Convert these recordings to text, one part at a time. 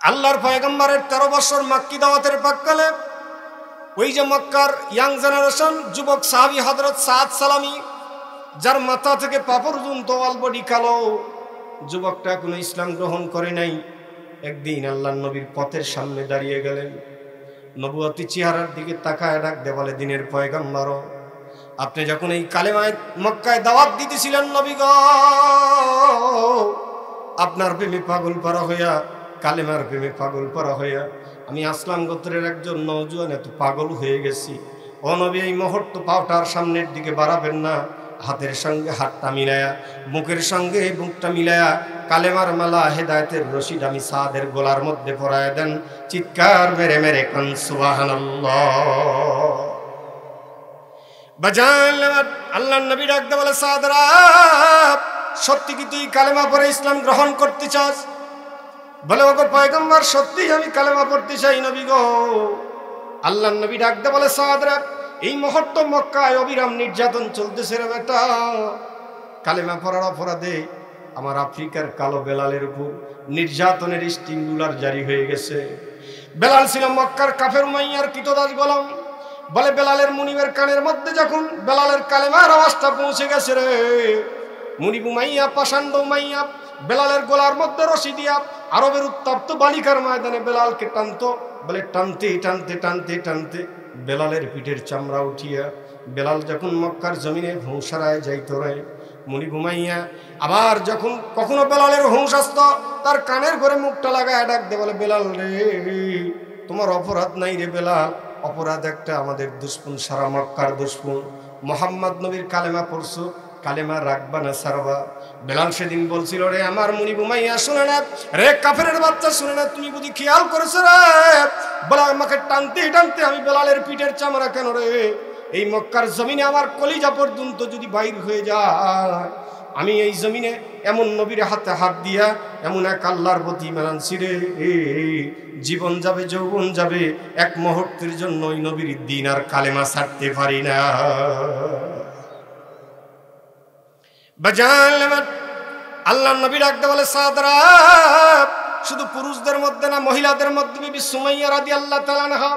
আল্লাহর পয়গম্বরের 13 বছর মক্কি দাওয়াতের প্রাক্কালে ওই যে মক্কার ইয়াং জেনারেশন যুবক সাহাবী হযরত সাদ সালামি, যার মাথা থেকে পা পর্যন্ত অল বডি কালো, যুবকটা কোনো ইসলাম গ্রহণ করে নাই, একদিন আল্লাহর নবীর পথের সামনে দাঁড়িয়ে গেলেন। নবুয়তি চেহারার দিকে তাকায় ডাক দে বলে, দিনের পয়গম্বর, আপনি যখন এই কালেমায় মক্কায় দাওয়াত দিতেছিলেন নবী গো, আপনার প্রেমে পাগল পারা হইয়া, কালেমার প্রেমে পাগল পারা হইয়া আমি আসলাম গোত্রের একজন নওজোয়ান এত পাগল হয়ে গেছি। ও নবী, এই মুহূর্ত পাওটার সামনের দিকে বাড়াবেন না, হাতের সঙ্গে হাতটা মিলায়া, মুখের সঙ্গে মুখটা মিলায়া কালেমার মালা হেদায়েতের রশিদ আমি সাদের গলার মধ্যে পরায় দেন। চিৎকার মেরে মেরে কান সুবহানাল্লাহ। বাজান আল্লাহর নবী ডাকতে বলে, সাদরা, সত্যি কি তুই কালেমা পড়ে ইসলাম গ্রহণ করতে চাস? বলে, ওগো পয়গম্বর, সত্যি আমি কালেমা পড়তে চাই নবী গো। আল্লাহর নবী ডাকতে বলে, সাদরা, এই মুহূর্তে মক্কায় অবিরাম নির্যাতন চলতেছে রে বেটা। কালেমা পড়ার অপরাধে আমার আফ্রিকার কালো বেলালের উপর নির্যাতনের স্টিমুলার জারি হয়ে গেছে। বেলাল ছিল মক্কার কাফের উমাইয়ার কৃতদাস গোলাম। বলে, বেলালের মুনিবের কানের মধ্যে যখন বেলালের কালেমার আওয়াজটা পৌঁছে গেছে রে, মুনিব উমাইয়া, পাষাণ্ড উমাইয়া বেলালের গলার মধ্যে রশি দিয়া আরবের উত্তপ্ত বালিকার ময়দানে বেলালকে টানতো। বলে, টানতে টানতে টানতে টানতে বেলালের পিঠের চামড়া উঠিয়া বেলাল যখন মক্কার জমিনে হুঁসারায় যাইতো রে, মুনিব উমাইয়া আবার যখন কখনো বেলালের হুঁশ আসত, তার কানের ঘরে মুখটা লাগায় ডাক দে বলে, বেলাল রে, তোমার অপরাধ নাই রে বেলাল, অপরাধ একটা, আমাদের দুশ্মন, সারা মক্কার দুশ্মন। মোহাম্মদ নবীর কালেমা পড়ছো, কালেমা রাখবা না সারবা। বেলাল সেদিন বলছিল, রে আমার মুনিব উমাইয়া শুনে না, রে কাফেরের বাচ্চা শুনে না, তুমি বুঝি খেয়াল করেছো রে? বলে, আমাকে টানতে টানতে আমি বেলালের পিঠের চামড়া কেন রে, এই মক্কার জমিনে আমার কলিজা পর্যন্ত যদি বাইর হয়ে যায়, আমি এই জমিনে এমন নবীর হাতে হাত দিয়া এমন এক আল্লাহর প্রতি মানছি রে, জীবন যাবে, যৌবন যাবে, এক মুহূর্তের জন্য ওই নবীর দিন আর কালেমা ছাড়তে পারি না। আল্লাহর নবী ডাকতে বলে, সাদরা, শুধু পুরুষদের মধ্যে না, মহিলাদের মধ্যে বিবি সুমাইয়া রাদিয়াল্লাহু তাআলা আনহা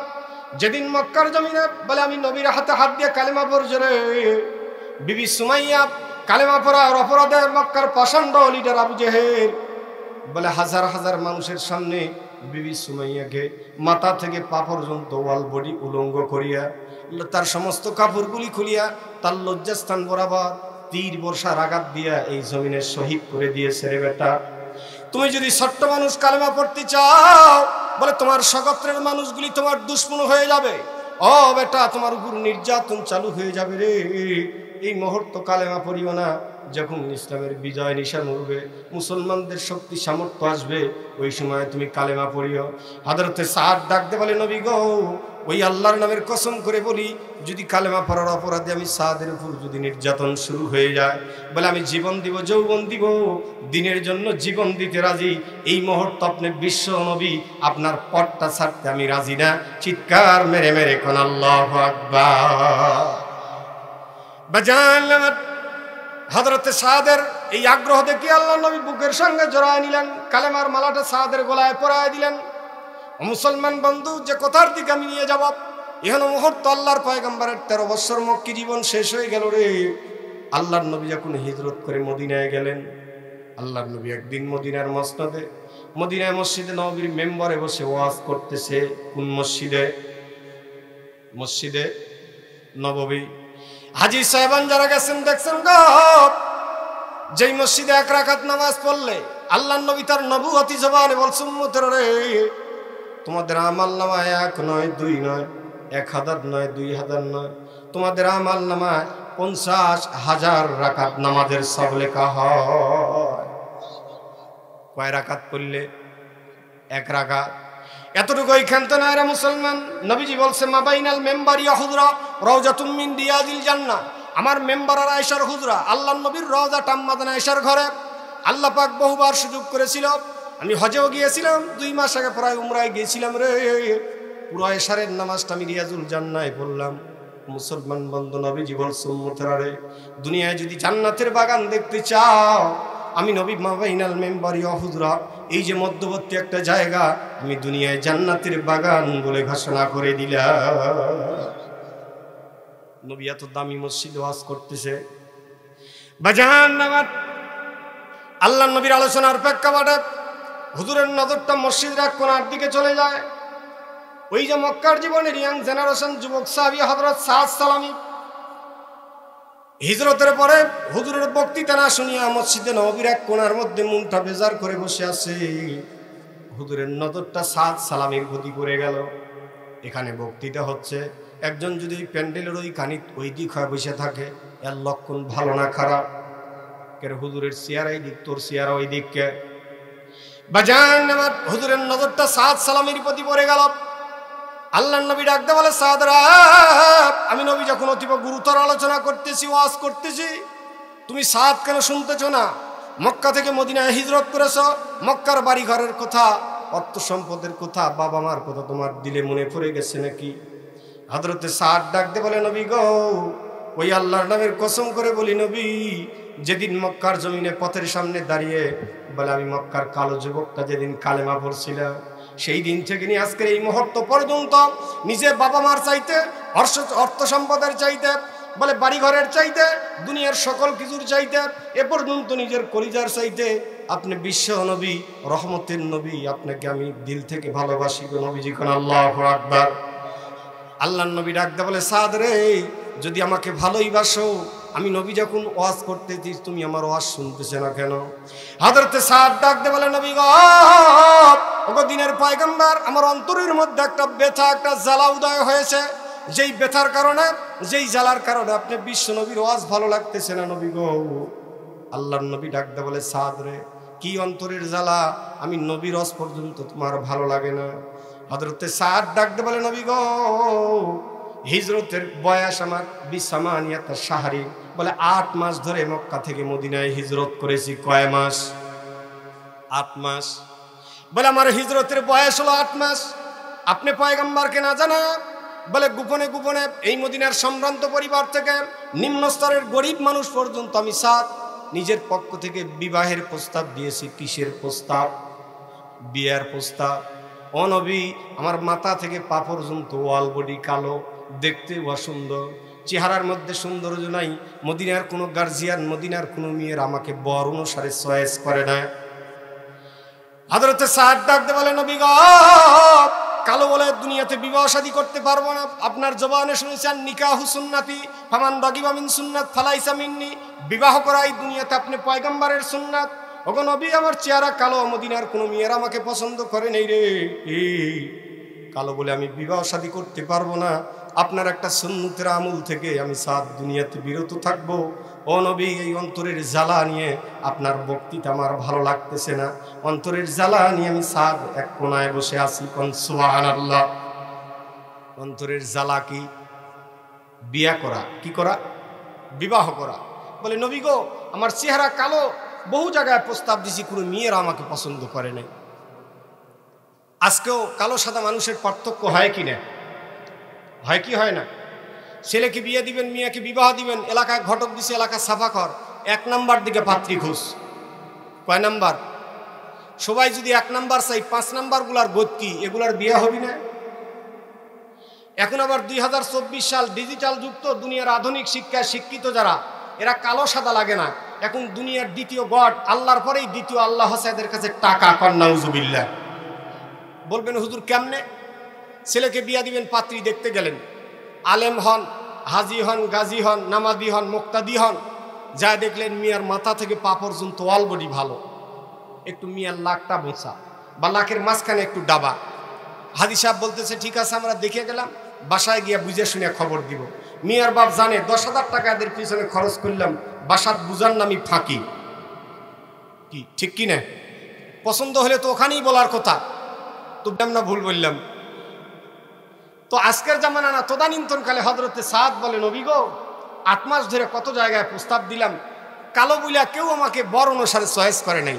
যেদিন মক্কার জমিনে বলে আমি নবীর হাতে হাত দিয়ে কালেমা পড়ছি রে, বিবি সুমাইয়া কালেমা পড়ার অপরাধে মক্কার পাষাণ্ড লিডার আবু জেহেল বলে হাজার হাজার মানুষের সামনে বিবি সুমাইয়াকে মাথা থেকে পা পর্যন্ত ওয়াল বডি উলঙ্গ করিয়া তার সমস্ত কাপড়গুলি খুলিয়া তার লজ্জাস্থান বরাবর তীর বর্ষার আঘাত দিয়া এই জমিনে শহীদ করে দিয়েছে রে বেটা। তুমি যদি ছোট্ট মানুষ কালেমা পড়তে চাও, বলে তোমার স্বগোত্রের মানুষগুলি তোমার দুশ্মন হয়ে যাবে। ও বেটা, তোমার উপর নির্যাতন চালু হয়ে যাবে রে। এই মুহূর্ত কালেমা পড়িও না, যখন ইসলামের বিজয় নিশান উঠবে, মুসলমানদের শক্তি সামর্থ্য আসবে, ওই সময় তুমি কালেমা পড়িও। হযরতে সাদ ডাকতে বলে, নবী গো, ওই আল্লাহর নামের কসম করে বলি, যদি কালেমা পড়ার অপরাধে আমি সাদের উপর যদি নির্যাতন শুরু হয়ে যায়, বলে আমি জীবন দিব, যৌবন দিব, দিনের জন্য জীবন দিতে রাজি। এই মুহূর্তে আপনি বিশ্ব নবী, আপনার পথটা ছাড়তে আমি রাজি না। চিৎকার মেরে মেরে কোন আল্লাহু আকবার। বাজান হযরতে সাদের এই আগ্রহ দেখে আল্লাহ নবী বুকের সঙ্গে জড়ায় নিলেন, কালেমার মালাটা সাদের গলায় পরায় দিলেন। মুসলমান বন্ধু, যে কথার দিকে আমি নিয়ে যাব, এখন মুহূর্ত আল্লাহর পয়গম্বরের 13 বছর মক্কি জীবন শেষ হয়ে গেল রে। আল্লাহর নবী যখন হিজরত করে মদিনায় গেলেন, আল্লাহর নবী একদিন মদিনার মসনদে, মদিনায় মসজিদে নববীর মেম্বারে বসে ওয়াজ করতেছে। কোন মসজিদে? মসজিদে নববী। হাজী সাহেবান যারা গেছেন দেখছেন গো, যেই মসজিদে 1 রাকাত নামাজ পড়লে আল্লাহর নবী তার নবুয়তি জবানে বলছেন, উম্মতের রে, তোমাদের আমল নামায় 1 নয় 2 নয়, 1000 নয় 2000 নয়, তোমাদের আমল নামায় 50,000 রাকাত নামাজের সব লেখা হয়। কয় রাকাত পড়লে? 1 রাকাত। এতটুকু এইখানতে না রে মুসলমান। নবীজি বলছে, মা বাইনাল মেম্বারি হুজরা রাউজাতুম মিন রিয়াজিল জান্নাহ। আমার মেম্বার আর আয়েশার হুজরা আল্লাহর নবীর রওজা টাম্মাদান আয়েশার ঘরে। আল্লাহ পাক বহুবার সুযোগ করেছিল, আমি হজেও গিয়েছিলাম, 2 মাস আগে প্রায় উমরায় গিয়েছিলাম রে, পুরো এশারের নামাজটা আমি রিয়াজুল জান্নাহে পড়লাম। মুসলমান বন্ধু, নবীজি বলছে, উম্মতেরা রে, দুনিয়ায় যদি জান্নাতের বাগান দেখতে চাও, আমি নবী মাবাইনাল মেম্বারি হুজরা, এই যে মধ্যবর্তী একটা জায়গা আমি দুনিয়ায় জান্নাতের বাগান বলে ঘোষণা করে দিলাম। নবী এত দামি মসজিদে ওয়াজ করতেছে। বাজান আমার আল্লাহ নবীর আলোচনার প্রেক্ষাপটে হুজুরের নজরটা মসজিদের এক কোণার দিকে চলে যায়। ওই যে মক্কার জীবনের ইয়াং জেনারেশন যুবক সাহাবী হযরত সাদ সালামী হিজরতের পরে হুজুরের বক্তৃতা না শুনিয়া মসজিদে নববীর এক কোণার মধ্যে মনটা বেজার করে বসে আছে। হুজুরের নজরটা সাদ সালামীর প্রতি পড়ে গেল। এখানে বক্তৃতা হচ্ছে, একজন যদি প্যান্ডেলের ওই দিক হয়ে বসে থাকে, এর লক্ষণ ভালো না খারাপ? কেন হুজুরের চেয়ার এই দিক, তোর চেয়ার ওই দিককে। বাজান আমার হুজুরের নজরটা সাদ সালামীর প্রতি পড়ে গেল। আল্লাহ নবী ডাকতে বলে, সাদরা, আমি নবী যখন অতীব গুরুতর আলোচনা করতেছি, ওয়াজ করতেছি, তুমি সাদ কেন শুনতেছো না? মক্কা থেকে মদিনায় হিজরত করেছ, মক্কার বাড়ি ঘরের কথা, অর্থ সম্পদের কথা, বাবা মার কথা তোমার দিলে মনে পড়ে গেছে নাকি? হযরতে সাদ ডাকতে বলে, নবী গো, ওই আল্লাহর নামের কসম করে বলি নবী, যেদিন মক্কার জমিনে পথের সামনে দাঁড়িয়ে বলে আমি মক্কার কালো যুবকটা যেদিন কালেমা পড়ছিলাম, সেই দিন থেকে নিয়ে আজকের এই মুহূর্ত পর্যন্ত নিজে বাবা মার চাইতে, অর্থ সম্পদের চাইতে, বলে বাড়ি ঘরের চাইতে, দুনিয়ার সকল কিছুর চাইতে, এ পর্যন্ত নিজের কলিজার চাইতে আপনি বিশ্ব নবী, রহমতের নবী, আপনাকে আমি দিল থেকে ভালোবাসি গো নবীজি। কোন আল্লাহু আকবার। আল্লাহর নবী ডাকতে বলে, সাদ রে, যদি আমাকে ভালোই বাসো, আমি নবী যখন ওয়াজ করতেছি তুমি আমার ওয়াজ শুনতেছে না কেন? হযরতে সাদ ডাকতে বলে, নবী গো, ওগো দিনের পয়গম্বর, আমার অন্তরের মধ্যে একটা ব্যথা, একটা জ্বালা উদয় হয়েছে। যেই ব্যথার কারণে, যেই জ্বালার কারণে আপনি বিশ্ব নবীর ওয়াজ ভালো লাগতেছে না নবী গো। আল্লাহর নবী ডাকতে বলে, সাদ রে, কি অন্তরের জ্বালা? আমি নবীর ওয়াজ পর্যন্ত তোমার ভালো লাগে না? হযরতে সাদ ডাকতে বলে, নবী গো, হিজরতের বয়স আমার বিসামানিয়াত শাহরি, বলে 8 মাস ধরে মক্কা থেকে মদিনায় হিজরত করেছি। কয় মাস? 8 মাস। বলে আমার হিজরতের বয়স হলো 8 মাস। আপনি পয়গম্বরকে না জানা, বলে গোপনে গোপনে এই মদিনার সম্ভ্রান্ত পরিবার থেকে নিম্ন স্তরের গরিব মানুষ পর্যন্ত আমি সাদ নিজের পক্ষ থেকে বিবাহের প্রস্তাব দিয়েছি। কিসের প্রস্তাব? বিয়ের প্রস্তাব। ও নবী, আমার মাথা থেকে পা পর্যন্ত ওয়াল বডি কালো, দেখতে অসুন্দর, চেহারার মধ্যে সৌন্দর্য নাই। মদিনার কোনো গার্জিয়ান, মদিনার কোনো মেয়ের আমাকে বর অনুসারে চয়েস করে না। হযরতে সাদ ডাকতে বলে, নবী গো, কালো বলে দুনিয়াতে বিবাহ শাদী করতে পারবো না। আপনার জবানে শুনেছেন নিকাহু সুন্নতি ফামান রাগিবা মিন সুন্নাত ফালাইসা মিন্নি, বিবাহ করা এই দুনিয়াতে আপনি পয়গম্বরের সুন্নাত। ওগো নবী, আমার চেহারা কালো, মদিনার কোনো মেয়ের আমাকে পছন্দ করে নেই রে। কালো বলে আমি বিবাহ শাদী করতে পারবো না। আপনার একটা সুন্নতের আমল থেকে আমি সাদ দুনিয়াতে বিরত থাকবো। ও নবী, এই অন্তরের জ্বালা নিয়ে আপনার বক্তৃতা আমার ভালো লাগতেছে না। অন্তরের জ্বালা নিয়ে আমি সাদ এক কোনায় বসে আছি। সুবহানাল্লাহ। অন্তরের জ্বালা কি? বিয়া করা। কি করা? বিবাহ করা। বলে, নবী গো, আমার চেহারা কালো, বহু জায়গায় প্রস্তাব দিছি, কোনো মেয়েরা আমাকে পছন্দ করে নাই। আজকেও কালো সাদা মানুষের পার্থক্য হয় কি না? হয় কি হয় না? ছেলেকে বিয়ে দিবেন, মেয়েকে বিবাহ দিবেন, এলাকায় ঘটক দিছে, এলাকা সাফা কর, 1 নাম্বার দিকে পাত্রী খুঁজ। কয় নাম্বার? সবাই যদি 1 নাম্বার চাই, 5 নাম্বারগুলার গতি কি? এগুলার বিয়ে হবি না? এখন আবার 2024 সাল, ডিজিটাল যুক্ত দুনিয়ার আধুনিক শিক্ষায় শিক্ষিত যারা, এরা কালো সাদা লাগে না। এখন দুনিয়ার দ্বিতীয় গড, আল্লাহর পরেই দ্বিতীয় আল্লাহ হচ্ছে এদের কাছে টাকা। নাউজুবিল্লাহ। বলবেন হুজুর কেমনে? ছেলেকে বিয়া দিবেন, পাত্রী দেখতে গেলেন, আলেম হন, হাজি হন, গাজী হন, নামাজি হন, মুক্তাদি হন, যা দেখলেন মিয়ার মাথা থেকে পা পর্যন্ত ওয়াল বডি ভালো, একটু মিয়ার লাকটা বোঁচা বা লাকের মাঝখানে একটু ডাবা। হাজি সাহেব বলতেছে, ঠিক আছে আমরা দেখে গেলাম, বাসায় গিয়া বুঝে শুনে খবর দিব। মিয়ার বাপ জানে 10,000 টাকা এদের পিছনে খরচ করলাম, বাসাত বুঝার নামই ফাঁকি। কি ঠিক কি না? পছন্দ হলে তো ওখানেই বলার কথা। তো না ভুল বললাম? তো আজকের জামানা না, তদানীন্তনকালে হযরতে সাদ বলে, নবী গো, 8 মাস ধরে কত জায়গায় প্রস্তাব দিলাম, কালো বলিয়া কেউ আমাকে বর অনুসারে চয়েস করে নাই।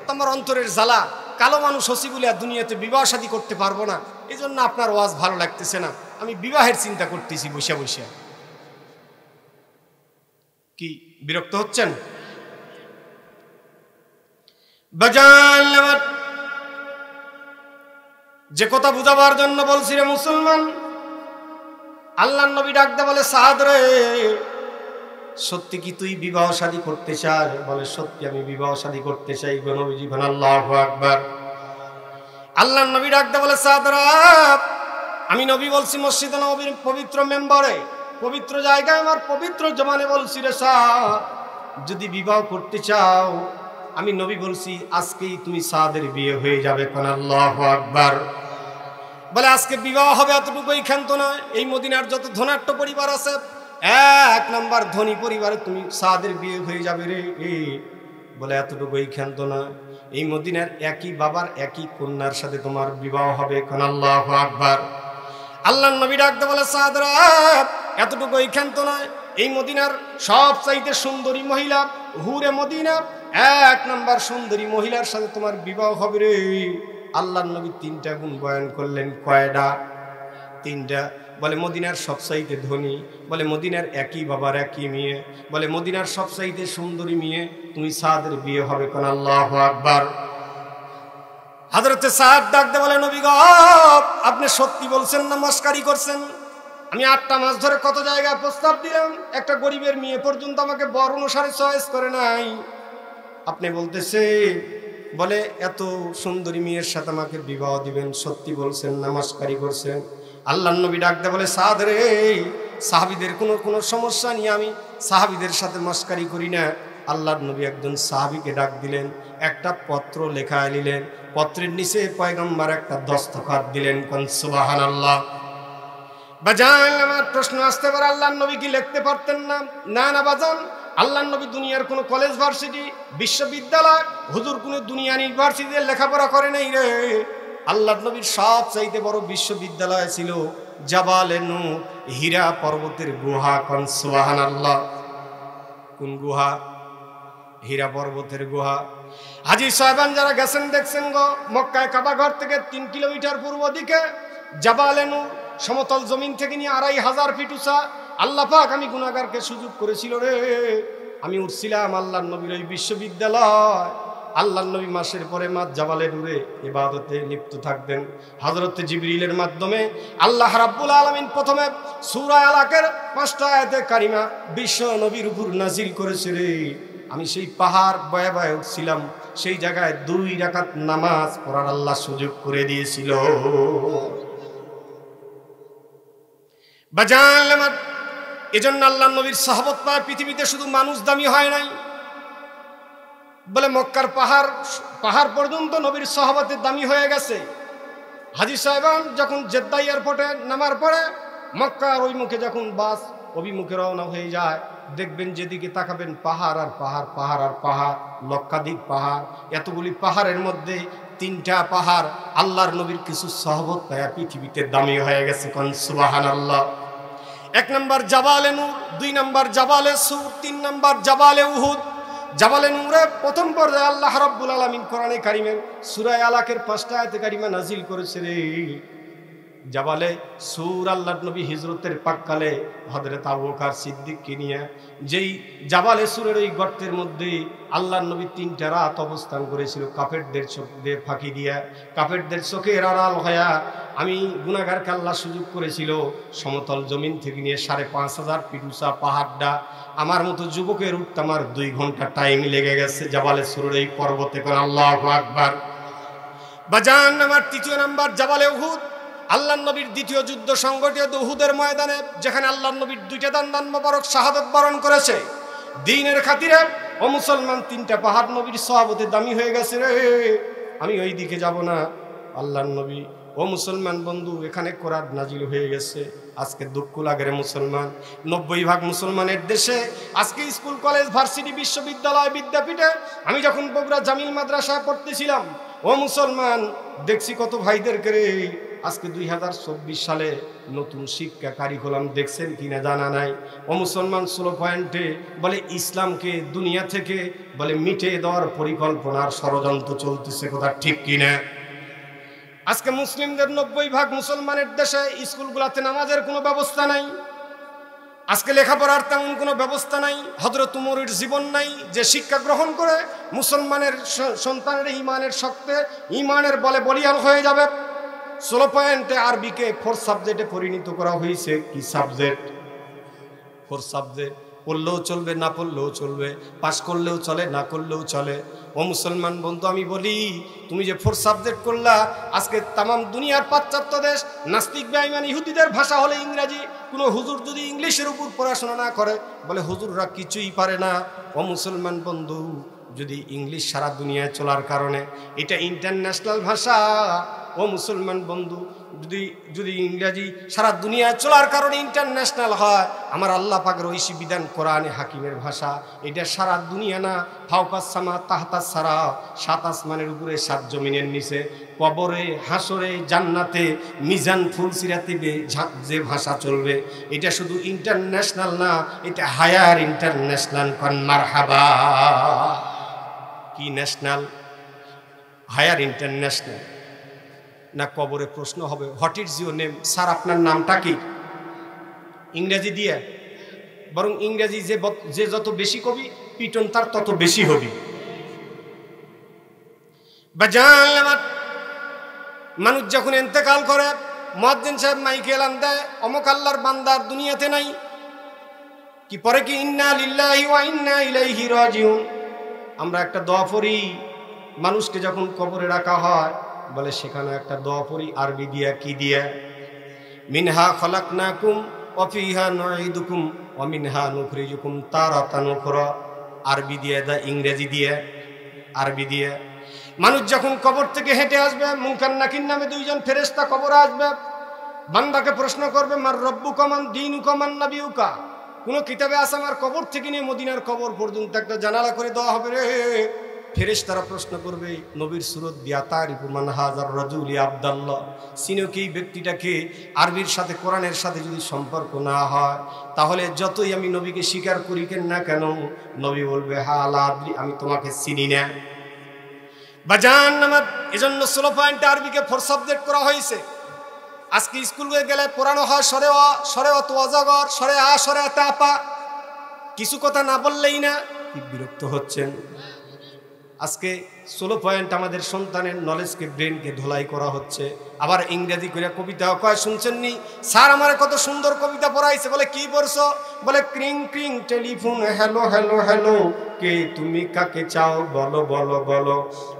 তোমার অন্তরের জ্বালা, কালো মানুষ হসি বলিয়া দুনিয়াতে বিবাহ শাদী করতে পারবো না, এই জন্য আপনার ওয়াজ ভালো লাগতেছে না, আমি বিবাহের চিন্তা করতেছি বসে বসে। কি বিরক্ত হচ্ছেন? বাজান যে কথা বুঝাবার জন্য বলছি রে মুসলমান, আল্লাহর নবী ডাকতে বলে সাদ রে, সত্যি কি তুই বিবাহ শাদী করতে চাস? বলে সত্যি আমি বিবাহ শাদী করতে চাই গো নবীজি। আল্লাহু আকবার। আল্লাহর নবী ডাকতে বলে সাদ রে, আমি নবী বলছি মসজিদে নববীর পবিত্র মেম্বারে, পবিত্র জায়গায় আমার পবিত্র জবানে বলছি রে সাদ, যদি বিবাহ করতে চাও আমি নবী বলছি আজকেই তুমি সাদের বিয়ে হয়ে যাবে। আল্লাহু আকবার। বলে আজকে বিবাহ হবে এতটুকুই ক্ষান্ত না, এই মদিনার যত ধনাঢ্য পরিবার আছে এক নাম্বার ধনী পরিবারে তুমি সাদের বিয়ে হয়ে যাবে রে। বলে এতটুকুই ক্ষান্ত না, এই মদিনার একই বাবার একই কন্যার সাথে তোমার বিবাহ হবে। আল্লাহু আকবার। আল্লাহর নবী ডাকতে বলে সাদ রে, এতটুকুই ক্ষান্ত নয়, এই মদিনার সবচাইতে সুন্দরী মহিলা হুরে মদিনা এক নাম্বার সুন্দরী মহিলার সাথে তোমার বিবাহ হবে রে। আল্লাহর নবী তিনটা গুণ বয়ান করলেন। কয়টা? তিনটা। বলে মদিনার সবচাইতে ধনী, বলে মদিনার একই বাবার একই মেয়ে, বলে মদিনার সবচাইতে সুন্দরী মেয়ে তুমি সাদের বিয়ে হবে। আল্লাহু আকবার। হযরতে সাদ ডাকতে বলে নবী গো, আপনি সত্যি বলছেন না মস্কারি করছেন? আমি 8টা মাস ধরে কত জায়গায় প্রস্তাব দিলাম, একটা গরিবের মেয়ে পর্যন্ত আমাকে বর অনুসারে চয়েস করে নাই। আপনি বলতেছে বলে এত সুন্দরী মেয়ের সাথে আমাকে বিবাহ দিবেন, সত্যি বলছেন না মস্কারি করছেন? আল্লাহর নবী ডাকতে বলে সাদ রে, সাহাবীদের কোনো সমস্যা নিয়ে আমি সাহাবীদের সাথে মস্কারি করি না। আল্লাহর নবী একজন সাহাবীকে ডাক দিলেন, একটা পত্র লেখা নিলেন, পত্রের নিচে পয়গম্বর একটা দস্তখত দিলেন। কোন সুবহানাল্লাহ। বাজান আমার প্রশ্ন আসতে পারে আল্লাহর নবী কি লিখতে পারতেন না? না না বাজান, আল্লাহর নবী দুনিয়ার কোনো কলেজ ভার্সিটি বিশ্ববিদ্যালয় হুজুর কোনো দুনিয়া ইউনিভার্সিটিতে লেখাপড়া করে নাই রে। আল্লাহর নবীর সবচাইতে বড় বিশ্ববিদ্যালয় ছিল জাবালে নূর, হীরা পর্বতের গুহা। কোন সুবহানাল্লাহ। কোন গুহা? হীরা পর্বতের গুহা। হাজী সাহেবান যারা গেছেন দেখছেন গো, মক্কায় কাবা ঘর থেকে 3 কিলোমিটার পূর্ব দিকে জাবালে নূর, সমতল জমিন থেকে নিয়ে 2500 ফিট উঁচা। আল্লাহ পাক আমি গুনাহগারকে সুযোগ করেছিল রে, আমি উঠছিলাম আল্লাহর নবীর ওই বিশ্ববিদ্যালয়। আল্লাহর নবী মাসের পরে মাস জাবালে নূরে ইবাদতে লিপ্ত থাকবেন। হযরত জিবরিলের মাধ্যমে আল্লাহ রাব্বুল আলামিন প্রথমে সূরা আলাকের 5টা আয়াতে কারিমা বিশ্ব নবীর উপর নাজিল করেছে রে। আমি সেই পাহাড় বয়ে বয়ে উঠছিলাম, সেই জায়গায় 2 রাকাত নামাজ পড়ার আল্লাহ সুযোগ করে দিয়েছিল। বাজান আমার এজন্য আল্লাহর নবীর সাহাবত পায় পৃথিবীতে শুধু মানুষ দামি হয় নাই, বলে মক্কার পাহাড় পর্যন্ত নবীর সাহাবতের দামি হয়ে গেছে। হাজী সাহেবান যখন জেদ্দা এয়ারপোর্টে নামার পরে মক্কার ওই মুখে যখন বাস অভিমুখে রওনা হয়ে যায়, দেখবেন যেদিকে তাকাবেন পাহাড় আর পাহাড়, পাহাড় আর পাহাড়, লক্ষাধিক পাহাড়। এতগুলি পাহাড়ের মধ্যে 3টা পাহাড় আল্লাহর নবীর কিছু সাহাবত পায়া পৃথিবীতে দামি হয়ে গেছে। কোন সুবহানাল্লাহ। 1 নম্বর জাবালে নূর, 2 নম্বর জাবালে সুর, 3 নম্বর জাবালে উহুদ। জাবালে নূরে প্রথম পর্যায়ে আল্লাহ রাব্বুল আলামিন কোরআনে কারিমের সূরা আলাকের 5টা আয়াতে কারিমা নাজিল করেছে রে। জাবালে সুর আল্লাহর নবী হিজরতের পাককালে হযরত আবু বকর সিদ্দিককে নিয়ে যেই জাবালে সুরের ওই গর্তের মধ্যে আল্লাহর নবী 3টা রাত অবস্থান করেছিল, কাফেরদের চোখে ফাঁকি দিয়া, কাফেরদের চোখের আড়াল হয়া আমি গুনাহগারকে আল্লাহ সুযোগ করেছিল সমতল জমিন থেকে নিয়ে 5500 ফিট উঁচা পাহাড়টা আমার মতো যুবকের উঠতে আমার 2 ঘন্টা টাইম লেগে গেছে জাবালে সুরের এই পর্বতে। কোন আল্লাহু আকবার। বাজান আমার 3 নম্বর জাবালে উহুদ, আল্লাহর নবীর দ্বিতীয় যুদ্ধ সংঘটিত উহুদের ময়দানে, যেখানে আল্লাহর নবীর 2টা দান মোবারক শাহাদাত বরণ করেছে দ্বীনের খাতিরে। ও মুসলমান, 3টা পাহাড় নবীর সাহাবতে দামি হয়ে গেছে রে। আমি ওই দিকে যাব না। আল্লাহর নবী, ও মুসলমান বন্ধু, এখানে কোরআন নাজিল হয়ে গেছে। আজকে দুঃখ লাগে রে মুসলমান, 90% মুসলমানের দেশে আজকে স্কুল কলেজ ভার্সিটি বিশ্ববিদ্যালয় বিদ্যাপীঠে আমি যখন বগুড়া জামিল মাদ্রাসায় পড়তেছিলাম, ও মুসলমান, দেখছি কত ভাইদেরকে রে আজকে 2024 সালে নতুন শিক্ষা কারিকুলাম দেখছেন কিনা জানা নাই। ও মুসলমান, 16 পয়েন্টে বলে ইসলামকে দুনিয়া থেকে বলে মিটিয়ে দেওয়ার পরিকল্পনার ষড়যন্ত্র চলতেছে, কথা ঠিক কিনা? আজকে মুসলিমদের 90% মুসলমানের দেশে স্কুলগুলোতে নামাজের কোনো ব্যবস্থা নাই। আজকে লেখাপড়ার তেমন কোনো ব্যবস্থা নাই, হযরত উমরের জীবন নাই যে শিক্ষা গ্রহণ করে মুসলমানের সন্তানের ইমানের শক্তে ইমানের বলে বলিয়ান হয়ে যাবে। 16 পয়েন্টে আরবিকে 4 সাবজেক্টে পরিণত করা হয়েছে। কি সাবজেক্ট? 4 সাবজেক্ট। পড়লেও চলবে, না পড়লেও চলবে, পাস করলেও চলে, না করলেও চলে। ও মুসলমান বন্ধু, আমি বলি তুমি যে 4 সাবজেক্ট করলা, আজকে তাম দুনিয়ার পাশ্চাত্য দেশ নাস্তিক বেঈমান ইহুদিদের ভাষা হলে ইংরেজি। কোনো হুজুর যদি ইংলিশের উপর পড়াশোনা না করে, বলে হুজুররা কিছুই পারে না। ও মুসলমান বন্ধু, যদি ইংলিশ সারা দুনিয়ায় চলার কারণে এটা ইন্টারন্যাশনাল ভাষা, ও মুসলমান বন্ধু যদি ইংরেজি সারা দুনিয়ায় চলার কারণে ইন্টারন্যাশনাল হয়, আমার আল্লাহ পাকের ঐশী বিধান কোরআনে হাকিমের ভাষা, এটা সারা দুনিয়া না, ফাওকাস সামা তাহতাস সারা, 7 আসমানের উপরে 7 জমিনের নিচে, কবরে, হাসরে, জান্নাতে, মিজান ফুলসিরাতে যে ভাষা চলবে, এটা শুধু ইন্টারন্যাশনাল না, এটা হায়ার ইন্টারন্যাশনাল। কোন মারহাবা। কি ন্যাশনাল? Higher international. না কবরে প্রশ্ন হবে, what is your name? Sir আপনার নামটা কি? ইংরেজি দিয়ে, বরং ইংরেজি যে যত বেশি কবি পিটন তার তত বেশি হবি। মানুষ যখন ইন্তেকাল করে, মুয়াজ্জিন সাহেব মাইকে এলান দেয়, অমুক আল্লাহর বান্দার দুনিয়াতে নাই। কি পরে কি ইন্না লিল্লাহি ওয়া ইন্না ইলাইহি রাজিউন। আমরা একটা দোয়া পড়ি মানুষকে যখন কবরে রাখা হয়, বলে সেখানে একটা দোয়া পড়ি আরবি দিয়া। কি দিয়া? মিনহা খলাকনাকুম ওয়া ফিহা নুঈদুকুম ওয়া মিনহা নুখরিজুকুম তারাতান উখরা। আরবি দিয়ে দা, ইংরেজি দিয়ে, আরবি দিয়ে। মানুষ যখন কবর থেকে হেঁটে আসবে, মুনকার নাকির নামে 2 জন ফেরেশতা কবরে আসবে, বান্দাকে প্রশ্ন করবে, মার রব্বুকা মান দীনুকা মান নাবিয়ুকা। কোন কিতাবে আছে আমার কবর থেকে নিয়ে মদিনার কবর পর্যন্ত একটা জানালা করে দেওয়া হবে রে। ফেরেশতারা প্রশ্ন করবে নবীর সুরত দিয়া, তারিফু মান হাজার রাজুলি আব্দুল্লাহ, চিনো কি ব্যক্তিটাকে? আরবির সাথে কোরআনের সাথে যদি সম্পর্ক না হয়, তাহলে যতই আমি নবীকে স্বীকার করি কেন না কেন, নবী বলবে হা লা আদরি, আমি তোমাকে চিনি না। বাজান আমার এজন্য 16 পয়েন্টে আরবিকে 4 সাবজেক্ট করা হয়েছে। আজকে স্কুলে গেলে পড়ানো হয় সরে অ, সরে অত অজাগর, সরে আ, সরে আতে আপা। কিছু কথা না বললেই না, কি বিরক্ত হচ্ছেন। আজকে 16 পয়েন্ট আমাদের সন্তানের নলেজকে, ব্রেনকে ধোলাই করা হচ্ছে। আবার ইংরেজি করে কবিতা কয়, শুনছেন নি? স্যার আমার কত সুন্দর কবিতা পড়াইছে। বলে কি পড়ছো? বলে ক্রিং ক্রিং টেলিফোন, হ্যালো হ্যালো হ্যালো, কে তুমি কাকে চাও বলো বলো বলো,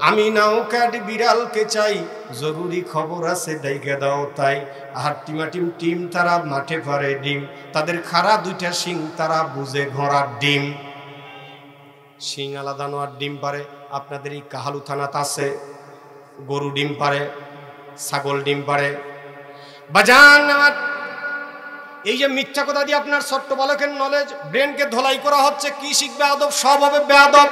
আমি নাও ক্যাট বিড়ালকে চাই, জরুরি খবর আছে ডাইকা দাও তাই। আর টিমাটিম টিম তারা মাঠে পারে ডিম, তাদের খাড়া 2টা শিং তারা বুঝে ঘোড়ার ডিম। শিং আলাদা নোয়ার ডিম পারে। আপনাদের এই কাহালু থানাত আছে, গরু ডিম পারে, ছাগল ডিম পারে। বাজান আমার এই যে মিথ্যা কথা দিয়ে আপনার ছোট্ট বালকের নলেজ, ব্রেনকে ধোলাই করা হচ্ছে। কি শিখবে? আদব, সব হবে বেয়াদব।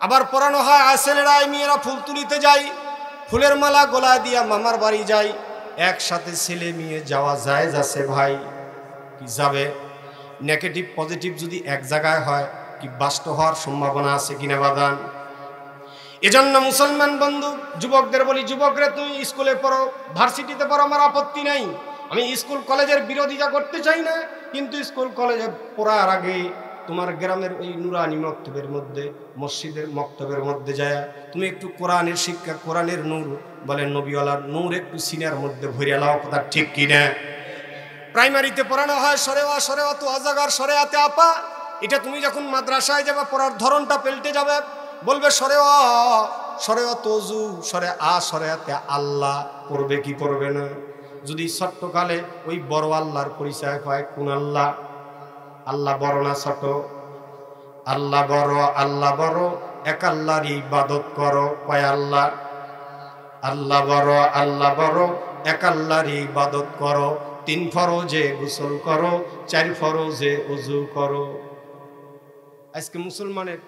আবার পড়ানো হয় ছেলেরা মেয়েরা ফুল তুলিতে যাই, ফুলের মালা গলায় দিয়া মামার বাড়ি যাই, একসাথে ছেলে মেয়ে যাওয়া যায় যাচ্ছে ভাই। কি যাবে? নেগেটিভ পজিটিভ যদি এক জায়গায় হয়, কি বাস্তব হওয়ার সম্ভাবনা আছে কিনা বাদান? এজন্য মুসলমান বন্ধু যুবকদের বলি, যুবকরা তুমি স্কুলে পড়ো, ভার্সিটিতে পড়ো, আমার আপত্তি নাই। আমি স্কুল কলেজের বিরোধিতা করতে চাই না, কিন্তু স্কুল কলেজে পড়ার আগে তোমার গ্রামের ওই নুরানি মক্তবের মধ্যে, মসজিদের মক্তবের মধ্যে যায় তুমি একটু কোরআনের শিক্ষা, কোরআনের নূর, বলে নবীওয়ালার নূর একটু সিনার মধ্যে ভরিয়া লাও। কথা ঠিক কিনা? প্রাইমারিতে পড়ানো হয় সরেওয়া, সরেওয়া তো অজাগার, সরেয়াতে আপা। এটা তুমি যখন মাদ্রাসায় যাবে, পড়ার ধরনটা পাল্টে যাবে। বলবে সরেওয়া, সরেওয়া তজু, সরে আ, সরেয়াতে আল্লাহ। পড়বে কি পড়বে না? যদি ছোট্টকালে ওই বড় আল্লাহর পরিচয় হয়, কোন আল্লাহ? আল্লাহ বড় না ছোট? আল্লাহ বড়, আল্লাহ বড়, এক আল্লাহর ইবাদত করো। কয় আল্লাহ? আল্লাহ বড়, আল্লাহ বড়, এক আল্লাহর ইবাদত করো। 3 ফরজে গোসল করো, 4 ফরজে ওযু করো। আজকে মুসলমানের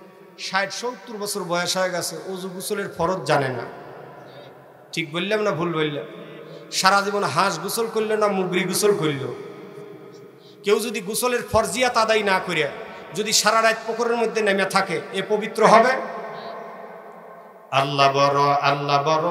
60-70 বছর বয়স হয়ে গেছে, ওযু গোসলের ফরজ জানে না। ঠিক বললাম না ভুল বললাম? সারা জীবন হাঁস গোসল করলো না মুগরি গোসল করলো। কেউ যদি গোসলের ফরজিয়াত আদায় না করে যদি সারা রাত পুকুরের মধ্যে নেমে থাকে, এ পবিত্র হবে? আল্লাহ বড়, আল্লাহ বড়,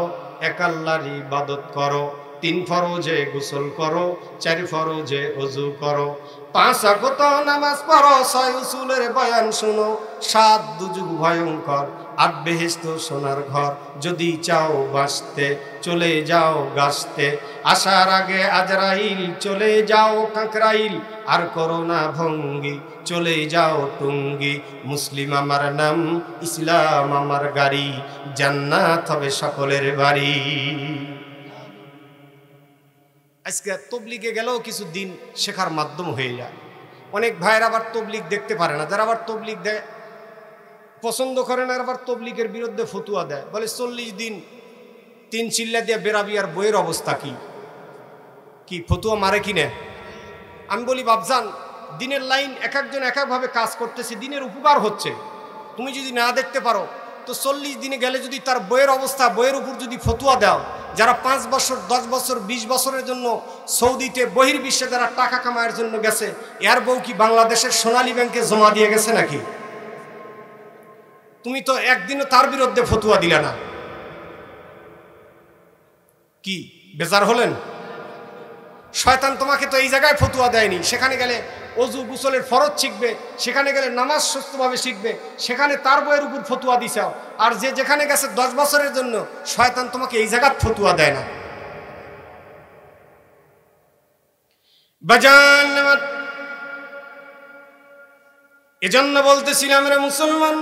এক আল্লাহর ইবাদত করো। 3 ফরজে গোসল করো, 4 ফরজে ওযু করো, 5 ওয়াক্ত নামাজ পড়ো, 6 উসুলের বয়ান শুনো, 7 দুজুগ ভয়ঙ্কর, 8 বেহেশত সোনার ঘর। যদি চাও বাঁচতে চলে যাও গাছতে, আসার আগে আজরাইল চলে যাও কাকরাইল, আর করো না ভঙ্গি চলে যাও টুঙ্গি। মুসলিম আমার নাম, ইসলাম আমার গাড়ি, জান্নাত হবে সকলের বাড়ি। আজকে তবলিগে গেলেও কিছু দিন শেখার মাধ্যম হয়ে যায়। অনেক ভাইয়ের আবার তবলিগ দেখতে পারে না, যারা আবার তবলিগ দেয় পছন্দ করে না, আবার তবলিগের বিরুদ্ধে ফতুয়া দেয়, বলে 40 দিন 3 চিল্লা দিয়ে বেরাবি, আর বইয়ের অবস্থা কি কি ফতুয়া মারে কিনে। আমি বলি বাবজান, দিনের লাইন এক একজন এক একভাবে কাজ করতেছে, দিনের উপকার হচ্ছে। তুমি যদি না দেখতে পারো তো 40 দিনে গেলে যদি তার বইয়ের অবস্থা, বইয়ের উপর যদি ফতুয়া দাও, যারা 5 বছর 10 বছর 20 বছরের জন্য সৌদিতে বহির্বিশ্বে যারা টাকা কামানোর জন্য গেছে, এর বউ কি বাংলাদেশের সোনালী ব্যাংকে জমা দিয়ে গেছে নাকি? তুমি তো একদিনও তার বিরুদ্ধে ফতুয়া দিলে না, কি বেজার হলেন? শয়তান তোমাকে তো এই জায়গায় ফতুয়া দেয়নি, সেখানে গেলে অজু গোসলের ফরজ শিখবে, সেখানে গেলে নামাজ সুস্থভাবে শিখবে, সেখানে তার বইয়ের উপর ফতুয়া দিছাও। আর যে যেখানে গেছে 10 বছরের জন্য, শয়তান তোমাকে এই জায়গায় ফতুয়া দেয় না। বাজান এজন্য বলতেছিলাম রে মুসলমান,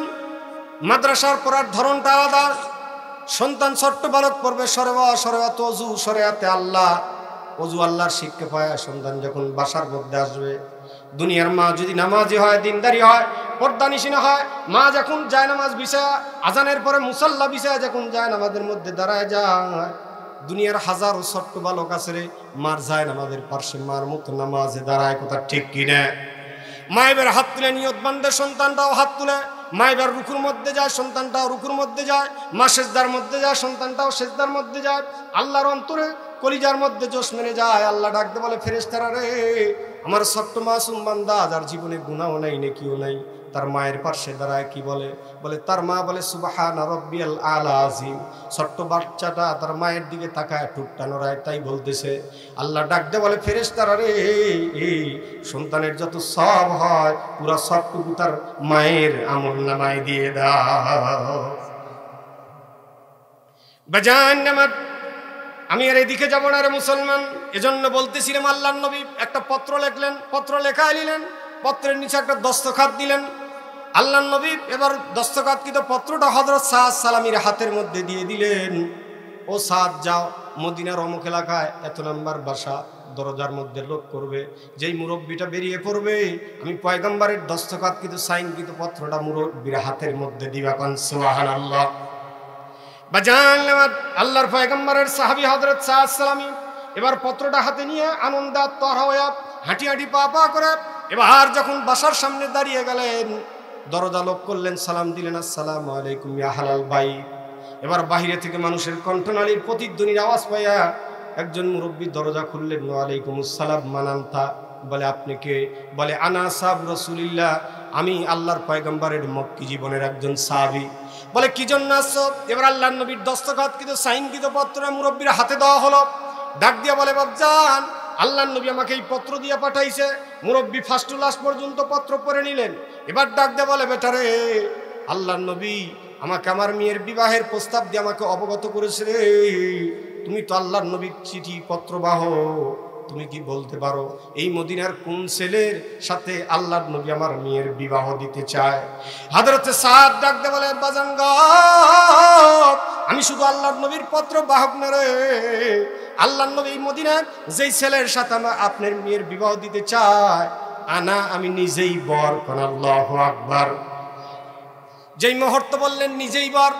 মাদ্রাসার পড়ার ধরনটা আলাদা। সন্তান ছোট্ট বালক পড়বে সরেওয়াত অজু, সরেয়াতে আল্লাহ, অজু আল্লাহর শিক্ষা পায়। সন্তান যখন বাসার মধ্যে আসবে, দুনিয়ার মা যদি নামাজি হয়, দিনদারি হয়, পর্দানিশীনা হয়, মা যখন যায় নামাজ বিছায়া, আজানের পরে মুসাল্লা বিছায়া যখন যায় নামাজের মধ্যে দাঁড়ায় যায়, দুনিয়ার হাজারো ছোট্ট বালক আছে রে, মার যায় নামাজের পার্শ্বে মার মতো নামাজে দাঁড়ায়, কথা ঠিক কিনা? মায়ের হাত তুলে নিয়ত বান্ধে, সন্তানটাও হাত তুলে, মায়ের রুকুর মধ্যে যায়, সন্তানটাও রুকুর মধ্যে যায়, মা সেজদার মধ্যে যায়, সন্তানটাও সেজদার মধ্যে যায়। আল্লাহর অন্তরে কলিজার মধ্যে জোশ মেনে যায়। আল্লাহ ডাকতে বলে, ফেরেশতারা রে, আমার ছোট্ট মাসুম বান্দা, যার জীবনে গুনাহও নাই নেকিও নাই, তার মায়ের পাশে দাঁড়ায় কি বলে? বলে তার মা বলে সুবহান রাব্বিয়াল আলা আযীম। ছোট্ট বাচ্চাটা তার মায়ের দিকে তাকায়, ঠোঁটটা নড়ায়, তাই বলতেছে। আল্লাহ ডাকতে বলে, ফেরেশতারা রে, এই সন্তানের যত সওয়াব হয় পুরা সবটুকু তার মায়ের আমলনামায় দিয়ে দাও। বাজান আমার, আমি আর এদিকে যাব না রে মুসলমান। এজন্য বলতেছিলাম, আল্লাহর নবী একটা পত্র লিখলেন, পত্র লেখা নিলেন, পত্রের নিচে একটা দস্তখত দিলেন। আল্লাহর নবী এবার দস্তখতকৃত পত্রটা হযরত সাদ সালামীর হাতের মধ্যে দিয়ে দিলেন। ও সাদ, যাও মদিনার অমুক এলাকায় এত নাম্বার বাসা, দরজার মধ্যে লোক করবে, যেই মুরব্বীটা বেরিয়ে পড়বে, আমি পয়গম্বরের দস্তখতকৃত সাইনকৃত পত্রটা মুরব্বীর হাতের মধ্যে দিবা। কোন সুবহানাল্লাহ। বাজান আল্লাহর পয়গম্বরের সাহাবী হযরত সাদ সালামী এবার পত্রটা হাতে নিয়ে আনন্দাত তর হয়ে হাঁটি হাঁটি পা পা করে এবার যখন বাসার সামনে দাঁড়িয়ে গেলেন, দরজা লক করলেন, সালাম দিলেন, আসসালামু আলাইকুম ইয়া হালাল বাইত। এবার বাহিরে থেকে মানুষের কণ্ঠনালীর প্রতিধ্বনির আওয়াজ পাইয়া একজন মুরব্বী দরজা খুললেন। ওয়ালাইকুম আসসালাম, মানান্তা। বলে আপনি কে? বলে আনা সাহাব রাসূলুল্লাহ, আমি আল্লাহর পয়গম্বরের মক্কি জীবনের একজন সাহাবী। বলে কি জন্য আসছো? এবার আল্লাহর নবীর দস্তখতকৃত সাইনকৃত পত্র মুরব্বীর হাতে দেওয়া হলো। ডাক দিয়া বলে, বাপজান, আল্লাহর নবী আমাকে এই পত্র দিয়ে পাঠাইছে। মুরব্বী ফার্স্ট টু লাস্ট পর্যন্ত পত্র পড়ে নিলেন। এবার ডাক দিয়ে বলে, বেটারে, আল্লাহর নবী আমাকে আমার মেয়ের বিবাহের প্রস্তাব দিয়ে আমাকে অবগত করেছে রে। তুমি তো আল্লাহর নবীর চিঠি পত্র বাহো, তুমি কি বলতে পারো এই মদিনার কোন ছেলের সাথে আল্লাহর নবী আমার মেয়ের বিবাহ দিতে চায়? হযরত সাদ ডাক দিয়ে বলে, বাজান গো, আমি শুধু আল্লাহর নবীর পত্র বাহক না রে। আল্লাহর নবী এই মদিনার যেই ছেলের সাথে আপনার মেয়ের বিবাহ দিতে চায়, আমি নিজেই বর। কোন আল্লাহু আকবার। যেই মুহূর্ত বললেন নিজেই বর,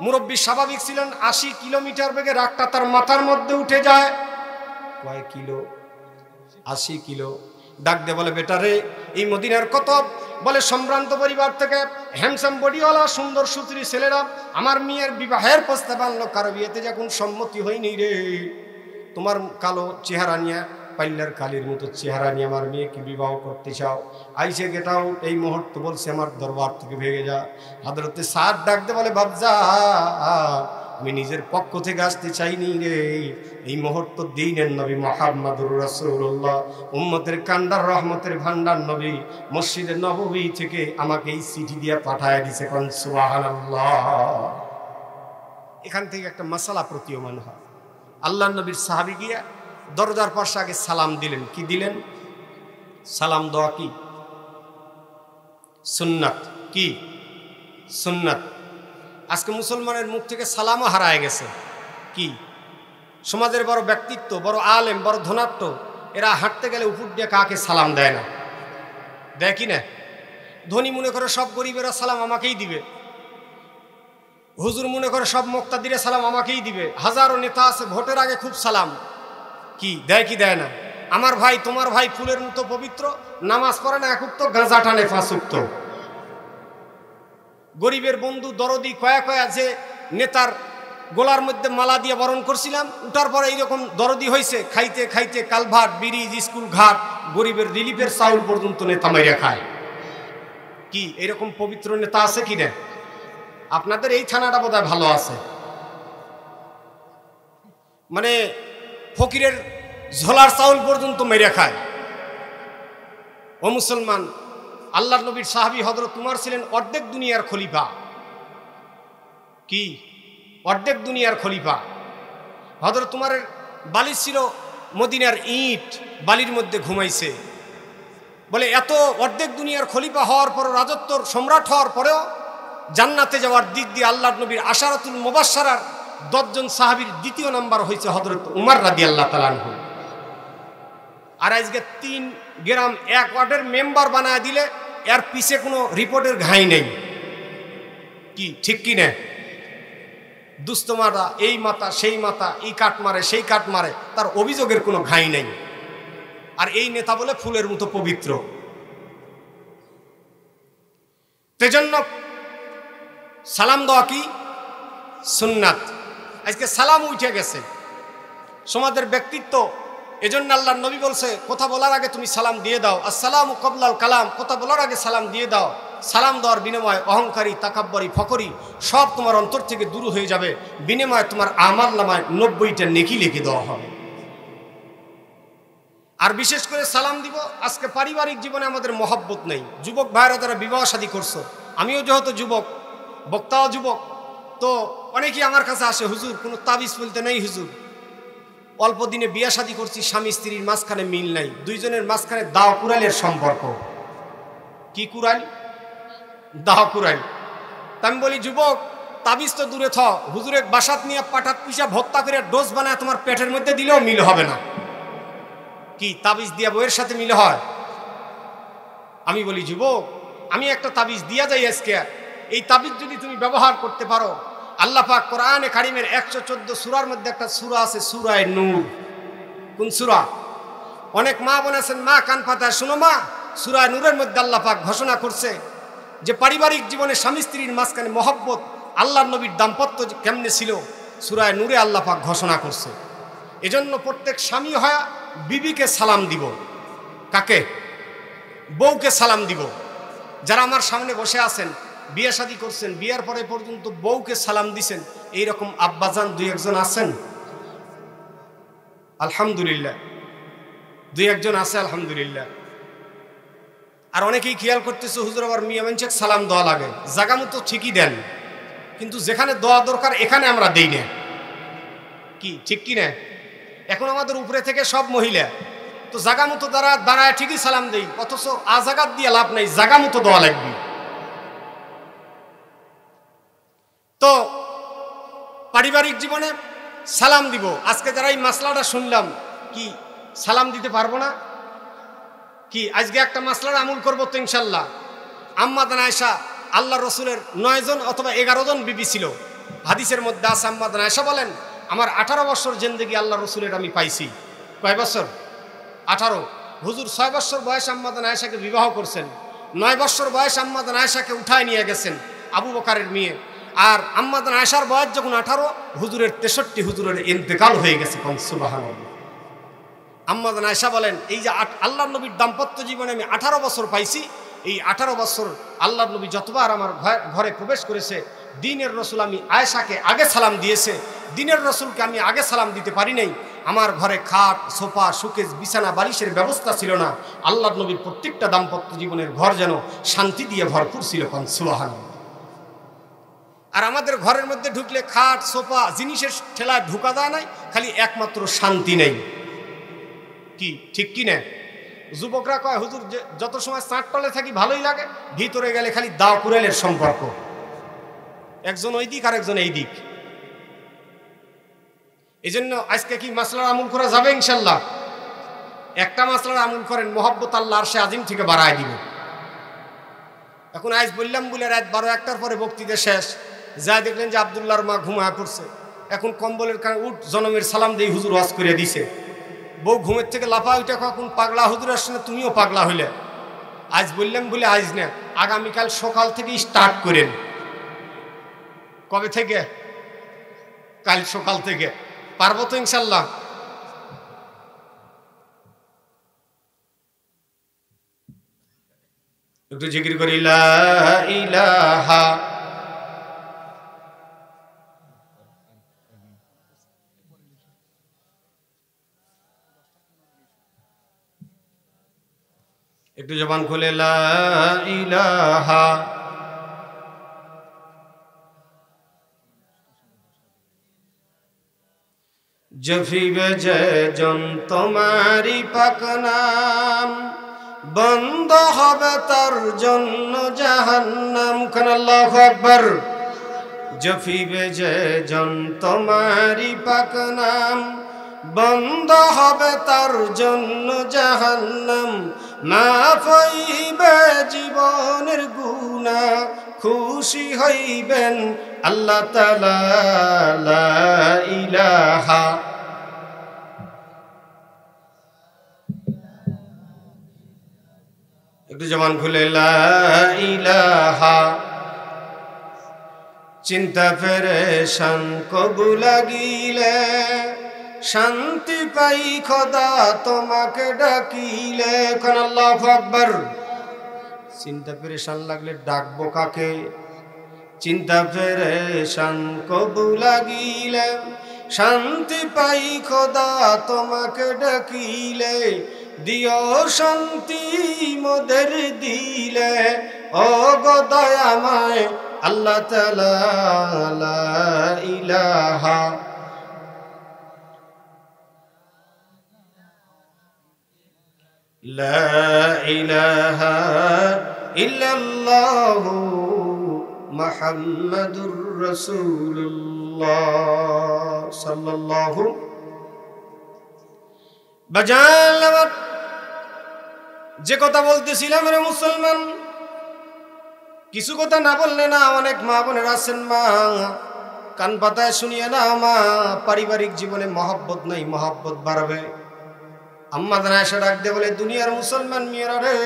মুরব্বী স্বাভাবিক ছিলেন, 80 কিলোমিটার বেগে রাগটা তার মাথার মধ্যে উঠে যায়। কয় কিলো? 80 কিলো। ডাক দে বলে, বেটারে, এই মদিনার কত বলে সম্ভ্রান্ত পরিবার থেকে হ্যান্ডসাম বডিওয়ালা সুন্দর সুশ্রী ছেলেরা আমার মেয়ের বিবাহের প্রস্তাব আনলো, কারো বিয়েতে যখন সম্মতি হয়নি রে, তোমার কালো চেহারা নিয়ে, পাল্লার কালির মতো চেহারা নিয়ে আমার মেয়েকে বিবাহ করতে চাও? আইসে গেটাও এই মুহূর্ত বলছে আমার দরবার থেকে ভেঙে যা। হযরতে সাদ ডাকতে বলে, বাবজা, আমি নিজের পক্ষ থেকে আসতে চাইনি রে, এই মুহূর্ত দ্বীনের নবী মুহাম্মদুর রাসূলুল্লাহ, উম্মতের কান্ডার রহমতের ভান্ডার নবী মসজিদে নববী থেকে আমাকে এই চিঠি দিয়ে পাঠায় দিয়েছে। কোন সুবহানাল্লাহ। এখান থেকে একটা মাসালা প্রতীয়মান হয়। আল্লাহ নবীর সাহাবী গিয়া দরজার পাশে আগে সালাম দিলেন। কি দিলেন? সালাম দেওয়া কি সুন্নাত। কি সুন্নাত। আজকে মুসলমানের মুখ থেকে সালামও হারায় গেছে। কি সমাজের বড় ব্যক্তিত্ব, বড় আলেম, বড় ধনাঢ্য, এরা হাঁটতে গেলে উপর দিয়ে কাকে সালাম দেয় না, দেয় কি না? ধনী মনে করে সব গরিবেরা সালাম আমাকেই দিবে, হুজুর মনে করে সব মুক্তাদিরে সালাম আমাকেই দিবে। হাজারো নেতা আছে ভোটের আগে খুব সালাম। কি দেয় কি দেয় না? আমার ভাই তোমার ভাই ফুলের মতো পবিত্র, নামাজ পড়ে না এক উক্ত, গাঁজা টানে 5 উক্ত। গরিবের বন্ধু দরদি কয়া কয়া যে নেতার গোলার মধ্যে মালা দিয়ে বরণ করছিলাম, উঠার পরে এইরকম দরদি হয়েছে, খাইতে খাইতে কালভার্ট, ব্রিজ, স্কুল ঘাট, গরিবের রিলিফের চাউল পর্যন্ত নেতা মাইরা খায়। কি এরকম পবিত্র নেতা আছে কি না? আপনাদের এই থানাটা বোধহয় ভালো আছে। মানে ফকিরের ঝোলার চাউল পর্যন্ত মেরে খায়। ও মুসলমান, আল্লাহ নবীর সাহাবী হযরত উমর ছিলেন অর্ধেক দুনিয়ার খলিফা। কি অর্ধেক দুনিয়ার খলিফা? হযরত উমরের বালিশ ছিল মদিনার ইট, বালির মধ্যে ঘুমাইছে। বলে এত অর্ধেক দুনিয়ার খলিফা হওয়ার পর, রাজত্বর সম্রাট হওয়ার পরেও জান্নাতে যাওয়ার দিক দিয়ে আল্লাহ নবীর আশারাতুল মুবাশশারার 10 জন সাহাবীর দ্বিতীয় নাম্বার হয়েছে হযরত উমর রাদিয়াল্লাহু তাআলা আনহু। আর আজকে 3 গ্রাম 1 ওয়ার্ডের মেম্বার বানায় দিলে এর পিছে কোনো রিপোর্টের ঘাই নেই। কি ঠিক কি না? দুস্থ মাতা, এই মাতা সেই মাতা, এই কাট মারে সেই কাট মারে, তার অভিযোগের কোনো ঘাই নেই। আর এই নেতা বলে ফুলের মতো পবিত্র। সেজন্য সালাম দেওয়া কি সুন্নাত। আজকে সালাম উঠে গেছে সমাজের ব্যক্তিত্ব। এজন্য আল্লাহর নবী বলছে, কথা বলার আগে তুমি সালাম দিয়ে দাও। আসসালামু ক্বাবলাল কালাম, কথা বলার আগে সালাম দিয়ে দাও। সালাম দেওয়ার বিনিময়ে অহংকারী, তাকাব্বরি, ফকরি সব তোমার অন্তর থেকে দূর হয়ে যাবে। বিনিময়ে তোমার আমল নামায় 90টা নেকি লিখে দেওয়া হবে। আর বিশেষ করে সালাম দিব। আজকে পারিবারিক জীবনে আমাদের মহব্বত নেই। যুবক ভাইরা যারা বিবাহ শাদী করছো, আমিও যেহেতু যুবক, বক্তাও যুবক, তো অনেকেই আমার কাছে আসে, হুজুর কোনো তাবিজ বলতে নেই হুজুর, অল্প দিনে বিয়া শাদী করছি, স্বামী স্ত্রীর মাঝখানে মিল নাই, দুইজনের মাঝখানে দাও কুরাইলের সম্পর্ক। কি কুরাইল? দাও কুরাইল। তা আমি বলি, যুবক তাবিজ তো দূরে থ, হুজুরের বাসাত নিয়ে পাঠাত পিসা ভত্তা করে ডোজ বানায় তোমার পেটের মধ্যে দিলেও মিল হবে না। কি তাবিজ দিয়া বইয়ের সাথে মিল হয়? আমি বলি, যুবক আমি একটা তাবিজ দিয়া যাই আজকে, এই তাবিজ যদি তুমি ব্যবহার করতে পারো, আল্লাহ পাক কোরআনে কারিমের 114 সূরার মধ্যে একটা সূরা আছে, সূরা নূর। কোন সূরা? অনেক মা বোন আছেন, মা কান পাতায় শুনো মা, সূরা নূরের মধ্যে আল্লাহ পাক ঘোষণা করছে যে পারিবারিক জীবনে স্বামী স্ত্রীর মাঝখানে মহব্বত, আল্লাহর নবীর দাম্পত্য কেমনে ছিল, সূরা নূরে আল্লাহ পাক ঘোষণা করছে। এজন্য প্রত্যেক স্বামী হয় বিবিকে সালাম দিব। কাকে? বউকে সালাম দিব। যারা আমার সামনে বসে আছেন, বিয়ে শাদী করছেন, বিয়ার পরে পর্যন্ত বউকে সালাম দিছেন, এইরকম আব্বাজান 2-1 আছেন? আলহামদুলিল্লাহ, 2-1 আছে আলহামদুলিল্লাহ। আর অনেকেই খেয়াল করতেছে, হুজুর আবার মিয়া মানুষকে সালাম দেওয়া লাগে। জাগা মতো ঠিকই দেন, কিন্তু যেখানে দেওয়া দরকার এখানে আমরা দেই না। কি ঠিক কি না? এখন আমাদের উপরে থেকে সব মহিলা, তো জাগা মতো দাঁড়ায় ঠিকই সালাম দেই, অথচ আজাগাত দিয়ে লাভ নাই, জাগা মতো দেওয়া লাগবে। তো পারিবারিক জীবনে সালাম দিব। আজকে যারা এই মাসলাটা শুনলাম, কি সালাম দিতে পারবো না? কি আজকে একটা মাসলার আমল করবো তো ইনশাল্লাহ। আম্মা জান আয়েশা, আল্লাহ রসুলের 9 জন অথবা 11 জন বিবি ছিল। হাদিসের মধ্যে আছে, আম্মা জান আয়েশা বলেন, আমার 18 বছর জিন্দেগি আল্লাহ রসুলের আমি পাইছি। কয় বছর? 18। হুজুর 6 বছর বয়সে আম্মা জান আয়েশাকে বিবাহ করছেন। 9 বছর বয়সে আম্মা জান আয়েশাকে উঠায় নিয়ে গেছেন আবু বকরের মেয়ে। আর আম্মা জান আয়েশার বয়স যখন 18, হুজুরের 63 হুজুরের ইন্তেকাল হয়ে গেছে। সুবহানাল্লাহ। আম্মা জান আয়েশা বলেন, এই যে আল্লাহর নবীর দাম্পত্য জীবনে আমি 18 বছর পাইছি, এই 18 বছর আল্লাহর নবী যতবার আমার ঘরে প্রবেশ করেছে, দিনের রসুল আমি আয়েশাকে আগে সালাম দিয়েছে, দিনের রসুলকে আমি আগে সালাম দিতে পারি নাই। আমার ঘরে খাট, সোফা, শোকেস, বিছানা, বালিশের ব্যবস্থা ছিল না। আল্লাহর নবীর প্রত্যেকটা দাম্পত্য জীবনের ঘর যেন শান্তি দিয়ে ভরপুর ছিল। সুবহানাল্লাহ। আর আমাদের ঘরের মধ্যে ঢুকলে খাট, সোফা, জিনিসের ঠেলায় ঢুকা দেয় নাই, খালি একমাত্র শান্তি নেই। কি ঠিক কি না? যুবকরা কয় হুজুর যত সময় চাঁটতলে থাকি ভালোই লাগে, ভিতরে গেলে খালি দাও কুড়ালের সম্পর্ক, একজন ওই দিক আর একজন এই দিক। এই জন্য আজকে কি মাসলার আমল করা যাবে? ইনশাল্লাহ একটা মাসলার আমল করেন, মহব্বত আল্লাহ আরশে আজিম থেকে বাড়ায় দিবে। এখন আজ বললাম বলে রাত 12-1টার পরে বক্তৃতা শেষ, যা দেখলেন যে আব্দুল্লাহর মা ঘুমায় পড়ছে। এখন কম্বলের কারণে উঠ জনমের সালাম দিয়ে হুজুর ওয়াজ করে দিছে। বউ ঘুমের থেকে লাফা উঠে কখন পাগলা হুজুর আসছে না, তুমিও পাগলা হইলে। আজ বললাম বলে আজ না, আগামীকাল সকাল থেকে স্টার্ট করেন। কবে থেকে? কাল সকাল থেকে। পারবো তো ইনশাল্লাহ? একটু জিকির করি লা ইলাহা একটু জবান খুলে লা ইলাহা জফিবে যে জন তোমারি পাক নাম, বন্ধ হবে তার জন্য জাহান্নাম। খান আল্লাহু আকবার। জফিবে যে জন তোমারি পাক নাম, বন্ধ হবে তার জন্য জাহান্নাম। মাফ হইবে জীবনের গুনাহ, খুশি হইবেন আল্লাহ তাআলা। লা ইলাহা একটু জবান খুলে লা ইলাহা। চিন্তা পেরেশান কবু লাগিলে, শান্তি পাই খোদা তোমাকে ডাকিলে। কোন আল্লাহু আকবার। চিন্তা পেরেশান লাগলে ডাকবো কাকে? চিন্তা পেরেশান কবু লাগিলে, শান্তি পাই খোদা তোমাকে ডাকিলে। দিও শান্তি মোদের দিলে, ও গো দয়াময় আল্লাহ তাআলা। লা ইলাহা লা ইলাহা ইল্লাল্লাহু মুহাম্মাদুর রাসূলুল্লাহ সাল্লাল্লাহু। বাজার যে কথা বলতেছিলাম রে মুসলমান, কিছু কথা না বললে না। অনেক মা বোনের আছেন, মা কান পাতায় শুনিয়ে না, মা পারিবারিক জীবনে মহব্বত নাই, মহব্বত বাড়াবে। আম্মা আয়েশা ডাক দিয়ে বলে, দুনিয়ার মুসলমান মেয়েরা রে,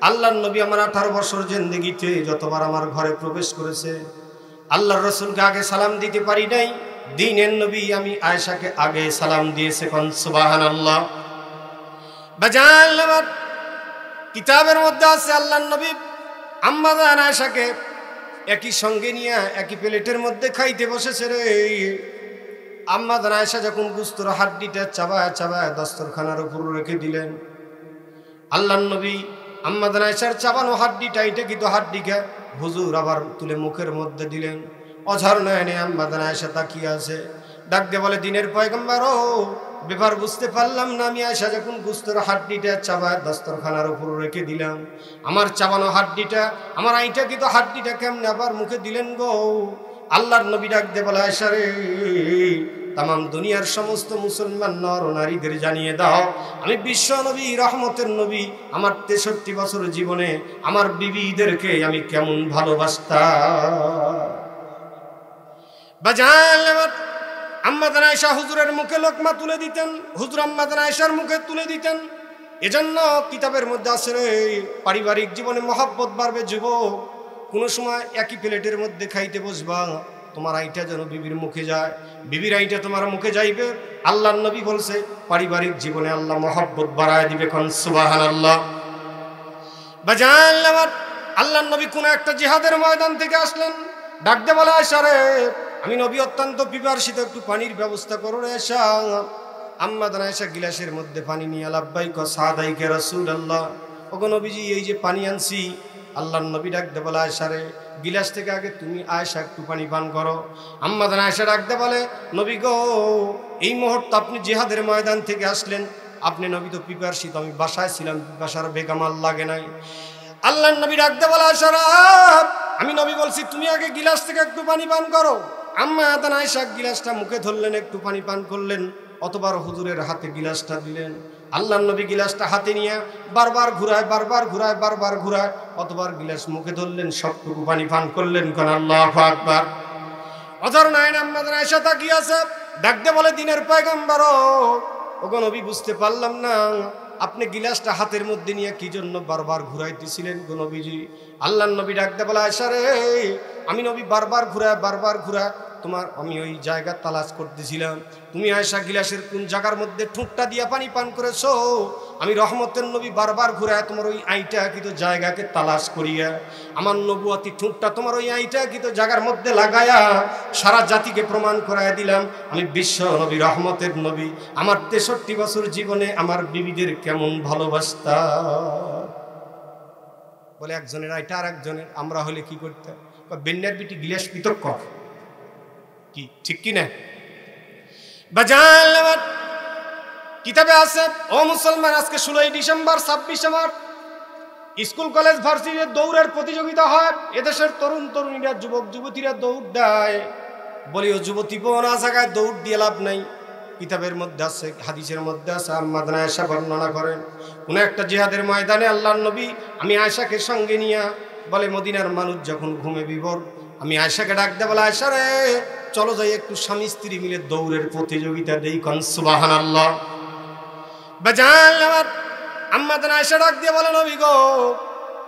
আল্লাহর নবী আমার 18 বছর জিন্দেগিতে যতবার আমার ঘরে প্রবেশ করেছে, আল্লাহর রাসূলকে আগে সালাম দিতে পারি নাই। দ্বীনের নবী আমি আয়েশাকে আগে সালাম দিয়েছে। কোন সুবহানাল্লাহ। বাজান আমার কিতাবের মধ্যে আছে আল্লাহর নবী আম্মা আয়েশাকে একই সঙ্গে নিয়ে একই প্লেটের মধ্যে খাইতে বসেছে রে। আম্মা আয়েশা যখন গুস্তর হাড্ডিটা চাবায় চাবায় দস্তরখানার উপর রেখে দিলেন, আল্লাহর নবী আম্মা আয়েশার চাবানো হাড্ডিটা, এটা কিন্তু হাড্ডিকে হুজুর আবার তুলে মুখের মধ্যে দিলেন। অঝর নয়নে আম্মা আয়েশা তাকিয়ে আছে। ডাক দিয়ে বলে, দিনের পয়গম্বর ও, ব্যাপার বুঝতে পারলাম না। আমি আয়েশা যখন গুস্তর হাড্ডিটা চাবায় দস্তরখানার উপর রেখে দিলাম, আমার চাবানো হাড্ডিটা, আমার আইটা কিন্তু হাড্ডিটা কেমনে আবার মুখে দিলেন গো? আল্লাহর নবী ডাক দিয়ে বলে, আয়েশা রে, তামাম দুনিয়ার সমস্ত মুসলমান নর ও নারীদের জানিয়ে দাও, আমি বিশ্ব নবী, রহমতের নবী, আমার 63 বছর জীবনে আমার বিবিদেরকে আমি কেমন ভালোবাসতাম। বাজান আমার আম্মা আয়েশা হুজুরের মুখে লোকমা তুলে দিতেন, হুজুর আম্মা আয়েশার মুখে তুলে দিতেন। এজন্য কিতাবের মধ্যে আছে রে, পারিবারিক জীবনে মহব্বত বাড়বে যুবক। কোনো সময় একই প্লেটের মধ্যে খাইতে বসবা, তোমার আইটা যেন বিবির মুখে যায়, বিবির আইটা তোমার মুখে যাইবে। আল্লাহর নবী বলছে, পারিবারিক জীবনে আল্লাহ মহব্বত বাড়ায় দিবে। কোন সুবহানাল্লাহ। বাজান আমার আল্লাহর নবী কোন একটা জিহাদের ময়দান থেকে আসলেন, ডাকতে বলে আয়েশা রে আমি নবী অত্যন্ত পিপাসিত, একটু পানির ব্যবস্থা করো রে আয়েশা। আম্মা জান আয়েশা গিলাসের মধ্যে পানি নিয়ে লাব্বাইকা সাদাইকা রাসূলুল্লাহ, ওগো নবীজি এই যে পানি আনছি। আল্লাহর নবী ডাকতে বলে আয়েশা রে গিলাস থেকে আগে তুমি আয়েশা একটু পানি পান করো। আম্মা জান আয়েশা ডাকতে বলে নবী গো এই মুহূর্তে আপনি জিহাদের ময়দান থেকে আসলেন, আপনি নবী তো পিপাসিত, আমি বাসায় ছিলাম, পিপাসার বেগ আমার লাগে নাই। আল্লাহর নবী ডাকতে বলে আয়েশা রে আমি নবী বলছি তুমি আগে গিলাস থেকে একটু পানি পান করো। আম্মা জান আয়েশা গিলাসটা মুখে ধরলেন, একটু পানি পান করলেন, অতবার হুজুরের হাতে গিলাসটা দিলেন। আল্লাহর নবী গিলাসটা হাতে নিয়ে বারবার ঘুরায়, বারবার ঘুরায়, বারবার ঘুরায়, অতবার গিলাস মুখে ধরলেন, সবটুকু পানি পান করলেন। কোন আল্লাহু আকবার। অজর নাইন আম্মা জান আয়েশা তাকিয়ে আছে, ডাকতে বলে দিনের পয়গম্বর ওগো নবী বুঝতে পারলাম না আপনি গিলাসটা হাতের মধ্যে নিয়ে কি জন্য বারবার ঘুরাইতেছিলেন গো নবীজি। আল্লাহর নবী ডাকতে বলে আয়েশা রে আমি নবী বারবার ঘুরায়, বারবার ঘুরায় তোমার আমি ওই জায়গা তালাশ করতেছিলাম। তুমি আয়েশা গিলাসের কোন জায়গার মধ্যে ঠোঁটটা দিয়া পানি পান করেছো, আমি রহমতের নবী বারবার ঘুরায় তোমার ওই আইটাকৃত জায়গাকে তালাশ করিয়া আমার নবুয়তি ঠোঁটটা তোমার ওই আইটাকৃত জায়গার মধ্যে লাগায়া সারা জাতিকে প্রমাণ করায় দিলাম আমি বিশ্ব নবী, রহমতের নবী। আমার 63 বছর জীবনে আমার বিবিদের কেমন ভালোবাসতা। বলে একজনের আইটা আর একজনের, আমরা হলে কি করতাম? বেন্যার বিটি গিলাস পৃথক কর, কি ঠিক কি না? বাজান আমার কিতাবে আছে ও মুসলমান আজকে 16 ডিসেম্বর 26 মার্চ স্কুল কলেজ ভার্সিটির দৌড়ের প্রতিযোগিতা হয়। এদেশের তরুণ তরুণীরা যুবক যুবতীরা দৌড় দেয়। বলি ও যুবতী বোন আ জায়গায় দৌড় দিয়ে লাভ নাই। কিতাবের মধ্যে আছে, হাদিসের মধ্যে আছে, আম্মা জান আয়েশা বর্ণনা করেন কোন একটা জিহাদের ময়দানে আল্লাহর নবী আমি আয়েশাকে সঙ্গে নিয়ে বলে মদিনার মানুষ যখন ঘুমে বিভোর, আমি আয়েশাকে ডাকতে বলে আয়েশা রে চলো যাই একটু স্বামী স্ত্রী মিলে দৌড়ের প্রতিযোগিতা দেই। কোন সুবহানাল্লাহ। বাজান আমার আম্মা জান আয়েশা ডাক দিয়ে বলে নবী গো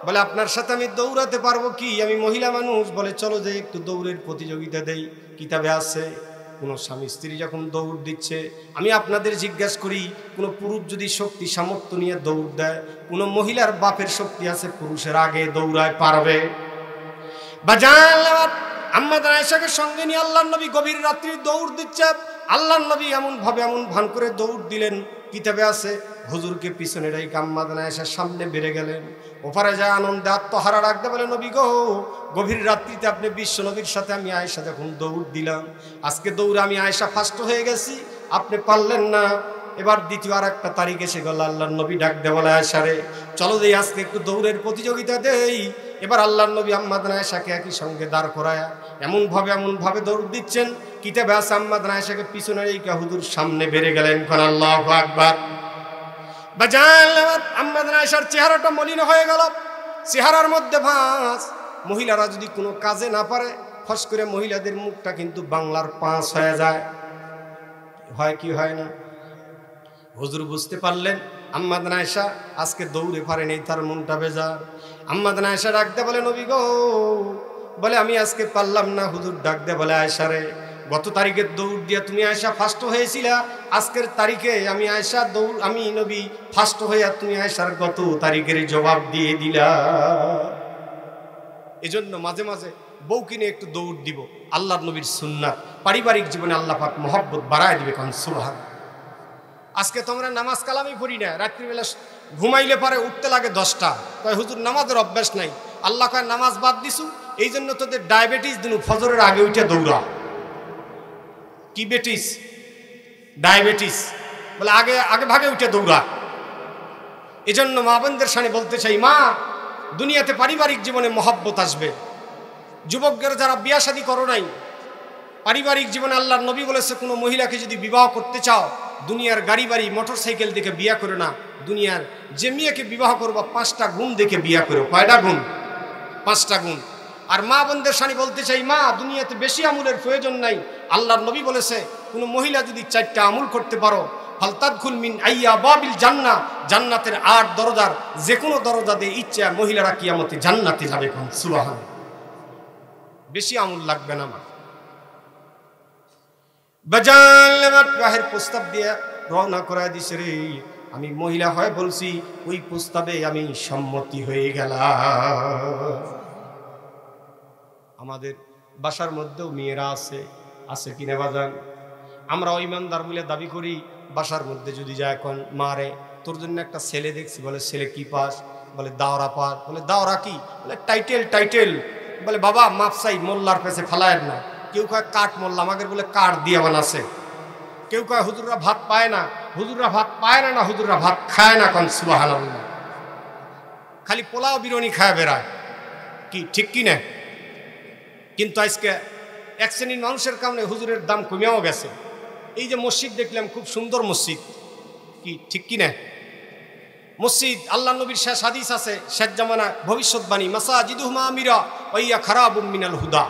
বলে আপনার সাথে আমি দৌড়াতে পারবো কি, আমি মহিলা মানুষ, বলে চলো যাই একটু দৌড়ের প্রতিযোগিতা দেই। কিতাবে আছে কোনো স্বামী স্ত্রী যখন দৌড় দিচ্ছে, আমি আপনাদের জিজ্ঞাসা করি কোনো পুরুষ যদি শক্তি সামর্থ্য নিয়ে দৌড় দেয়, কোনো মহিলার বাপের শক্তি আছে পুরুষের আগে দৌড়ায় পারবে? বাজান আম্মা জান আয়েশাকে সঙ্গে নিয়ে আল্লাহর নবী গভীর রাত্রি দৌড় দিচ্ছে। আল্লাহর নবী এমন ভাবে এমন ভান করে দৌড় দিলেন, কিতাবে আছে হুজুরকে পিছনে রেখে আম্মা জান আয়েশার সামনে বেড়ে গেলেন। ওপারে যায় আনন্দে আত্মহারা রাখতে বলে নবী গো গভীর রাত্রিতে আপনি বিশ্ব নবীর সাথে আমি আয়েশা যখন দৌড় দিলাম, আজকে দৌড়ে আমি আয়েশা ফার্স্ট হয়ে গেছি, আপনি পারলেন না। এবার দ্বিতীয় আর একটা তারিখ এসে গেল, আল্লাহর নবী ডাকতে বলে আয়েশা রে চলো দেই আজকে একটু দৌড়ের প্রতিযোগিতা দেই। এবার আল্লাহর নবী আম্মা জান আয়েশাকে একই সঙ্গে দাঁড় করায়া এমন ভাবে দৌড় দিচ্ছেন। কিতাবে আছে আম্মা জান আয়েশাকে পিছনে রেখে হুজুর সামনে বেড়ে গেলেন। কোন আল্লাহু আকবার। বাজান আম্মা জান আয়েশার চেহারাটা মলিন হয়ে গেল, চেহারার মধ্যে ভাঁজ। মহিলারা যদি কোনো কাজে না পারে ফস করে মহিলাদের মুখটা কিন্তু বাংলার পাঁচ হয়ে যায়, হয় কি হয় না? হুজুর বুঝতে পারলেন আম্মা জান আয়েশা আজকে দৌড়ে পারেনি, তার মনটা বেজার। আম্মা জান আয়েশা ডাকতে বলে নবী গো বলে আমি আজকে পারলাম না। হুজুর ডাকতে বলে আয়েশা রে গত তারিখের দৌড় দিয়ে তুমি আয়েশা ফার্স্ট হয়েছিলা, আজকের তারিখে আমি আয়েশা আমি নবী ফার্স্ট হয়ে তুমি আয়েশার গত তারিখের জবাব দিয়ে দিলা। এজন্য মাঝে মাঝে বউকে নিয়ে একটু দৌড় দিব, আল্লাহর নবীর সুন্নাত। পারিবারিক জীবনে আল্লাহ পাক মহব্বত বাড়ায় দিবে। কোন সুবহান। আজকে তোমরা নামাজ কালামই পড়ি না, রাত্রিবেলা ঘুমাইলে পারে উঠতে লাগে 10টা, কয় হুজুর নামাজের অভ্যাস নাই। আল্লাহ কয় নামাজ বাদ দিছু এই জন্য তোদের ডায়াবেটিস দিনু ফজরের আগে উঠে দৌড়া। কি বেটিস? ডায়াবেটিস। বলে আগে আগে ভাগে উঠে দৌড়া। এজন্য মা বোনদের সামনে বলতে চাই, মা দুনিয়াতে পারিবারিক জীবনে মহব্বত আসবে। যুবকদের যারা বিয়া শাদী করো নাই, পারিবারিক জীবনে আল্লাহর নবী বলেছে কোনো মহিলাকে যদি বিবাহ করতে চাও দুনিয়ার গাড়ি বাড়ি মোটর সাইকেল দেখে বিয়া করো না, দুনিয়ার যে মেয়েকে বিবাহ করবো 5টা গুণ দেখে বিয়া করো। কয়টা গুণ? 5টা গুণ। আর মা বোনদের সামনে বলতে চাই, মা দুনিয়াতে বেশি আমলের প্রয়োজন নাই। আল্লাহর নবী বলেছে কোনো মহিলা যদি 4টা আমল করতে পারো ফালতাদখুল মিন আইয়া বাবিল জান্নাহ, জান্নাতের 8 দরজার যে কোনো দরজা দিয়ে ইচ্ছা মহিলারা কিয়ামতে জান্নাতে যাবে। কোন সুবহান। বেশি আমল লাগবে না। মা বাজান বাহির প্রস্তাব দিয়ে রওনা করায় দিছে রে, আমি মহিলা হয় বলছি ওই প্রস্তাবে আমি সম্মতি হয়ে গেলাম। আমাদের বাসার মধ্যেও মেয়েরা আছে কিনা বাজান? আমরা ইমানদার বলে দাবি করি, বাসার মধ্যে যদি যায় এখন মারে, তোর জন্য একটা ছেলে দেখছি, বলে ছেলে কি পাস? বলে দাওরা পাস। বলে দাওরা কি? বলে টাইটেল। বলে বাবা মাপসাই মোল্লার পেছে ফালায়ের না। কেউ কয় কাঠ মোল্লা, আমাদের বলে কাঠ দিয়ে বানাছে। কেউ কয় হুজুররা ভাত পায় না, না হুজুররা ভাত খায় না। কোন সুবহানাল্লাহ, খালি পোলাও বিরিয়ানি খায় বেড়ায়, কি ঠিক কি না? কিন্তু আজকে এক শ্রেণীর মানুষের কারণে হুজুরের দাম কমেও গেছে। এই যে মসজিদ দেখলাম, খুব সুন্দর মসজিদ, কি ঠিক কি না? মসজিদ আল্লাহ নবীর শেষ হাদিস আছে, শেষ জামানা ভবিষ্যৎবাণী, মাসাজিদুহুমা আমিরা ওয়া খারাবুম মিনাল হুদা।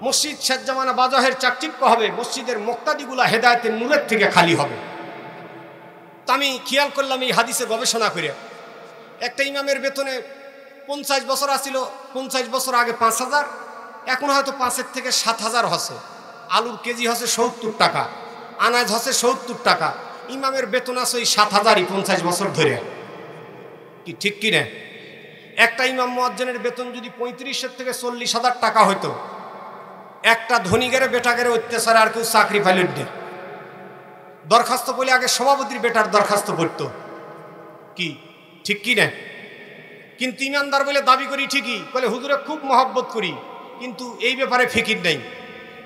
মসজিদ শেষ জামানা বাজাহের চাকচিক্য হবে, মসজিদের মুক্তাদিগুলা হেদায়েতের নূরের থেকে খালি হবে। তো আমি খেয়াল করলাম এই হাদিসে গবেষণা করে, একটা ইমামের বেতনে 50 বছর আসছিল, 50 বছর আগে 5,000, এখন হয়তো 5 থেকে 7,000 হচ্ছে। আলুর কেজি হচ্ছে 70 টাকা, আনাজ হচ্ছে 70 টাকা। ইমামের বেতন আছে ওই 7,000ই 50 বছর ধরে, কি ঠিক কি না? একটা ইমাম মুয়াজ্জিনের বেতন যদি 35 থেকে 40,000 টাকা হইতো, একটা ধনীগের বেটাগের অত্যাচারে আর কেউ চাকরি পাইল না। দরখাস্ত বলে আগে সভাপতির বেটার দরখাস্ত পড়তো, কি ঠিক কি না? কিন্তু ইমানদার বলে দাবি করি ঠিকই, বলে হুজুরে খুব মহব্বত করি, কিন্তু এই ব্যাপারে ফিকির নেই।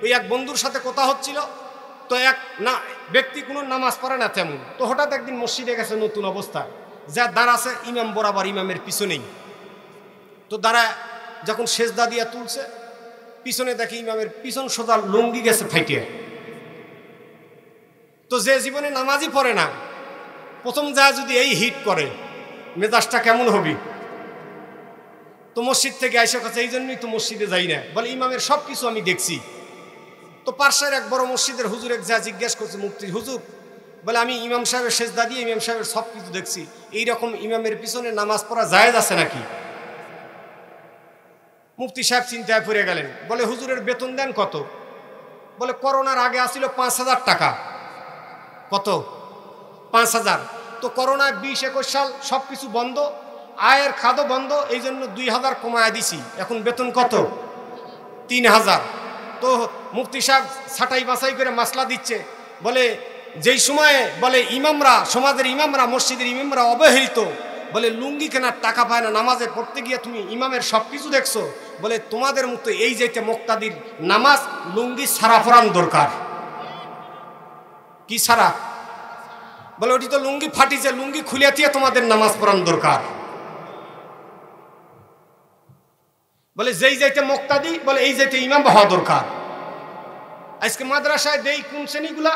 ওই এক বন্ধুর সাথে কথা হচ্ছিল, তো এক না ব্যক্তি কোনো নামাজ পড়ে না তেমন, তো হঠাৎ একদিন মসজিদে গেছে নতুন অবস্থায়, যা দাঁড়াছে ইমাম বরাবর, ইমামের পিছনেই। তো দাঁড়া যখন সেজদা দিয়া তুলছে, পিছনে দেখি ইমামের পিছন সোজা লুঙ্গি গেছে ফাইটিয়ে। তো যে জীবনে নামাজই পড়ে না, প্রথম যা যদি এই হিট করে, মেজাজটা কেমন হবে? তো মসজিদ থেকে আইসা কাছে, এই জন্যই তো মসজিদে যাই না, বলে ইমামের সব কিছু আমি দেখছি। তো পার্শ্বের এক বড় মসজিদের হুজুর এক যা জিজ্ঞেস করছে, মুফতি হুজুর, বলে আমি ইমাম সাহেবের সেজদা দিয়ে ইমাম সাহেবের সব কিছু দেখছি, এইরকম ইমামের পিছনে নামাজ পড়া জায়েজ আছে নাকি? মুফতি সাহেব চিন্তায় পড়ে গেলেন, বলে হুজুরের বেতন দেন কত? বলে করোনার আগে আসছিল 5,000 টাকা। কত? 5,000। তো করোনায় 20-21 সাল সব কিছু বন্ধ, আয়ের খাদও বন্ধ, এই জন্য 2,000 কমায় দিছি, এখন বেতন কত? 3,000। তো মুফতি সাহেব ছাটাই বাছাই করে মাসলা দিচ্ছে, বলে যেই সময়ে বলে ইমামরা, সমাজের ইমামরা, মসজিদের ইমামরা অবহেলিত, বলে লুঙ্গি কেনার টাকা পায় না, নামাজে পড়তে গিয়ে তুমি ইমামের সব কিছু দেখছো, বলে তোমাদের মতো এই যেতে মুক্তাদির নামাজ লুঙ্গি ছাড়া পড়ান দরকার। কি ছাড়া? বলে ওটি তো লুঙ্গি ফাটিছে, লুঙ্গি খুলে দিয়ে তোমাদের নামাজ পড়ান দরকার। বলে যেই যাইতে মুক্তাদি, বলে এই যাইতে ইমাম হওয়া দরকার। আজকে মাদ্রাসায় দেই কোন শ্রেণীগুলা,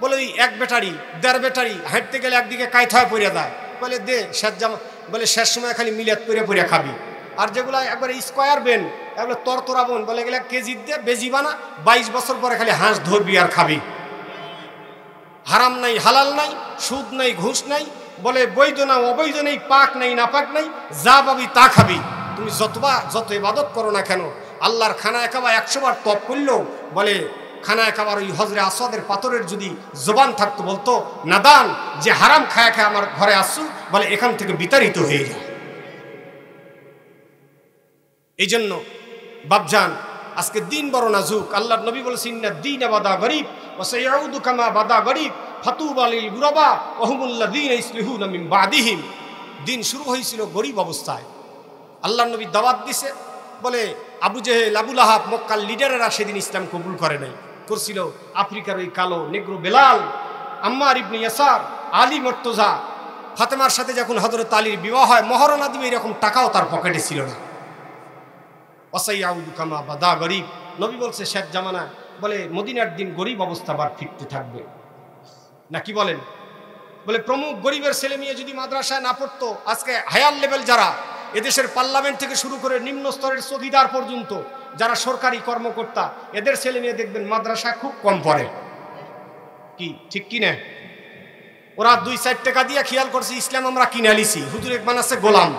বলে ওই 1 ব্যাটারি 1.5 ব্যাটারি, হাঁটতে গেলে একদিকে কায়থায় পড়ে যায়, বলে দে শেষ জামা, বলে শেষ সময় খালি মিলাত পরে খাবি। আর যেগুলা একবারে স্কোয়ার বেন, এগুলো তরতরা বোন, বলে গেলে কেজি দিয়ে বেজি বানা, 22 বছর পরে খালি হাঁস ধরবি আর খাবি। হারাম নাই, হালাল নাই, সুদ নাই, ঘুষ নাই, বলে বৈধ না অবৈধ নেই, পাক নাই না পাক নাই, যা পাবি তা খাবি। তুমি যত ইবাদত করো না কেন, আল্লাহর খানায় কাবা 100 বার তপ করলেও, বলে খানায় কাবার ওই হজরে আসওয়াদের পাথরের যদি জবান থাকতো, বলতো নাদান যে হারাম খায় খায় আমার ঘরে আসছু, বলে এখান থেকে বিতাড়িত হয়ে যায়। এই জন্য বাপজান, আজকে দিন বড় নাজুক। আল্লাহর নবী বলেছেন, ইন্না দ্বীন বাদা গরীব ওয়া সায়াউদু কামা বাদা গরীব ফাতুবা লিল গুরাবা ওয়া হুমুল্লাযীনা ইসলিহুনা মিন বাদিহিম। দিন শুরু হয়েছিল গরীব অবস্থায়, আল্লাহর নবী দাওয়াত দিছে, বলে আবু জেহেল, আবু লাহাব, মক্কার লিডারেরা সেদিন ইসলাম কবুল করে নাই, করছিল আফ্রিকার ওই কালো নেগ্রো বেলাল, আম্মার ইবনে ইয়াসার, আলী মুর্তজা। ফাতেমার সাথে যখন হযরত আলীর বিবাহ হয়, মহারণা দিবে এরকম টাকাও তার পকেটে ছিল না। ওয়াসাইয়াউদু কামা বাদা গরীব, নবী বলছে শেষ জামানা, বলে মদিনার দিন গরিব অবস্থা আবার ফিরতে থাকবে না, কি বলেন? বলে প্রমুখ গরিবের ছেলে মেয়ে যদি মাদ্রাসায় না পড়তো, আজকে হায়ার লেভেল যারা এদেশের পার্লামেন্ট থেকে শুরু করে নিম্ন স্তরের চৌকিদার পর্যন্ত যারা সরকারি কর্মকর্তা, এদের ছেলে মেয়ে দেখবেন মাদ্রাসায় খুব কম পড়ে, কি ঠিক কি না? ওরা 2-4 টাকা দিয়ে খেয়াল করছে ইসলাম আমরা কিনে আলিছি, হুজুর এক বানাচ্ছে গোলাম।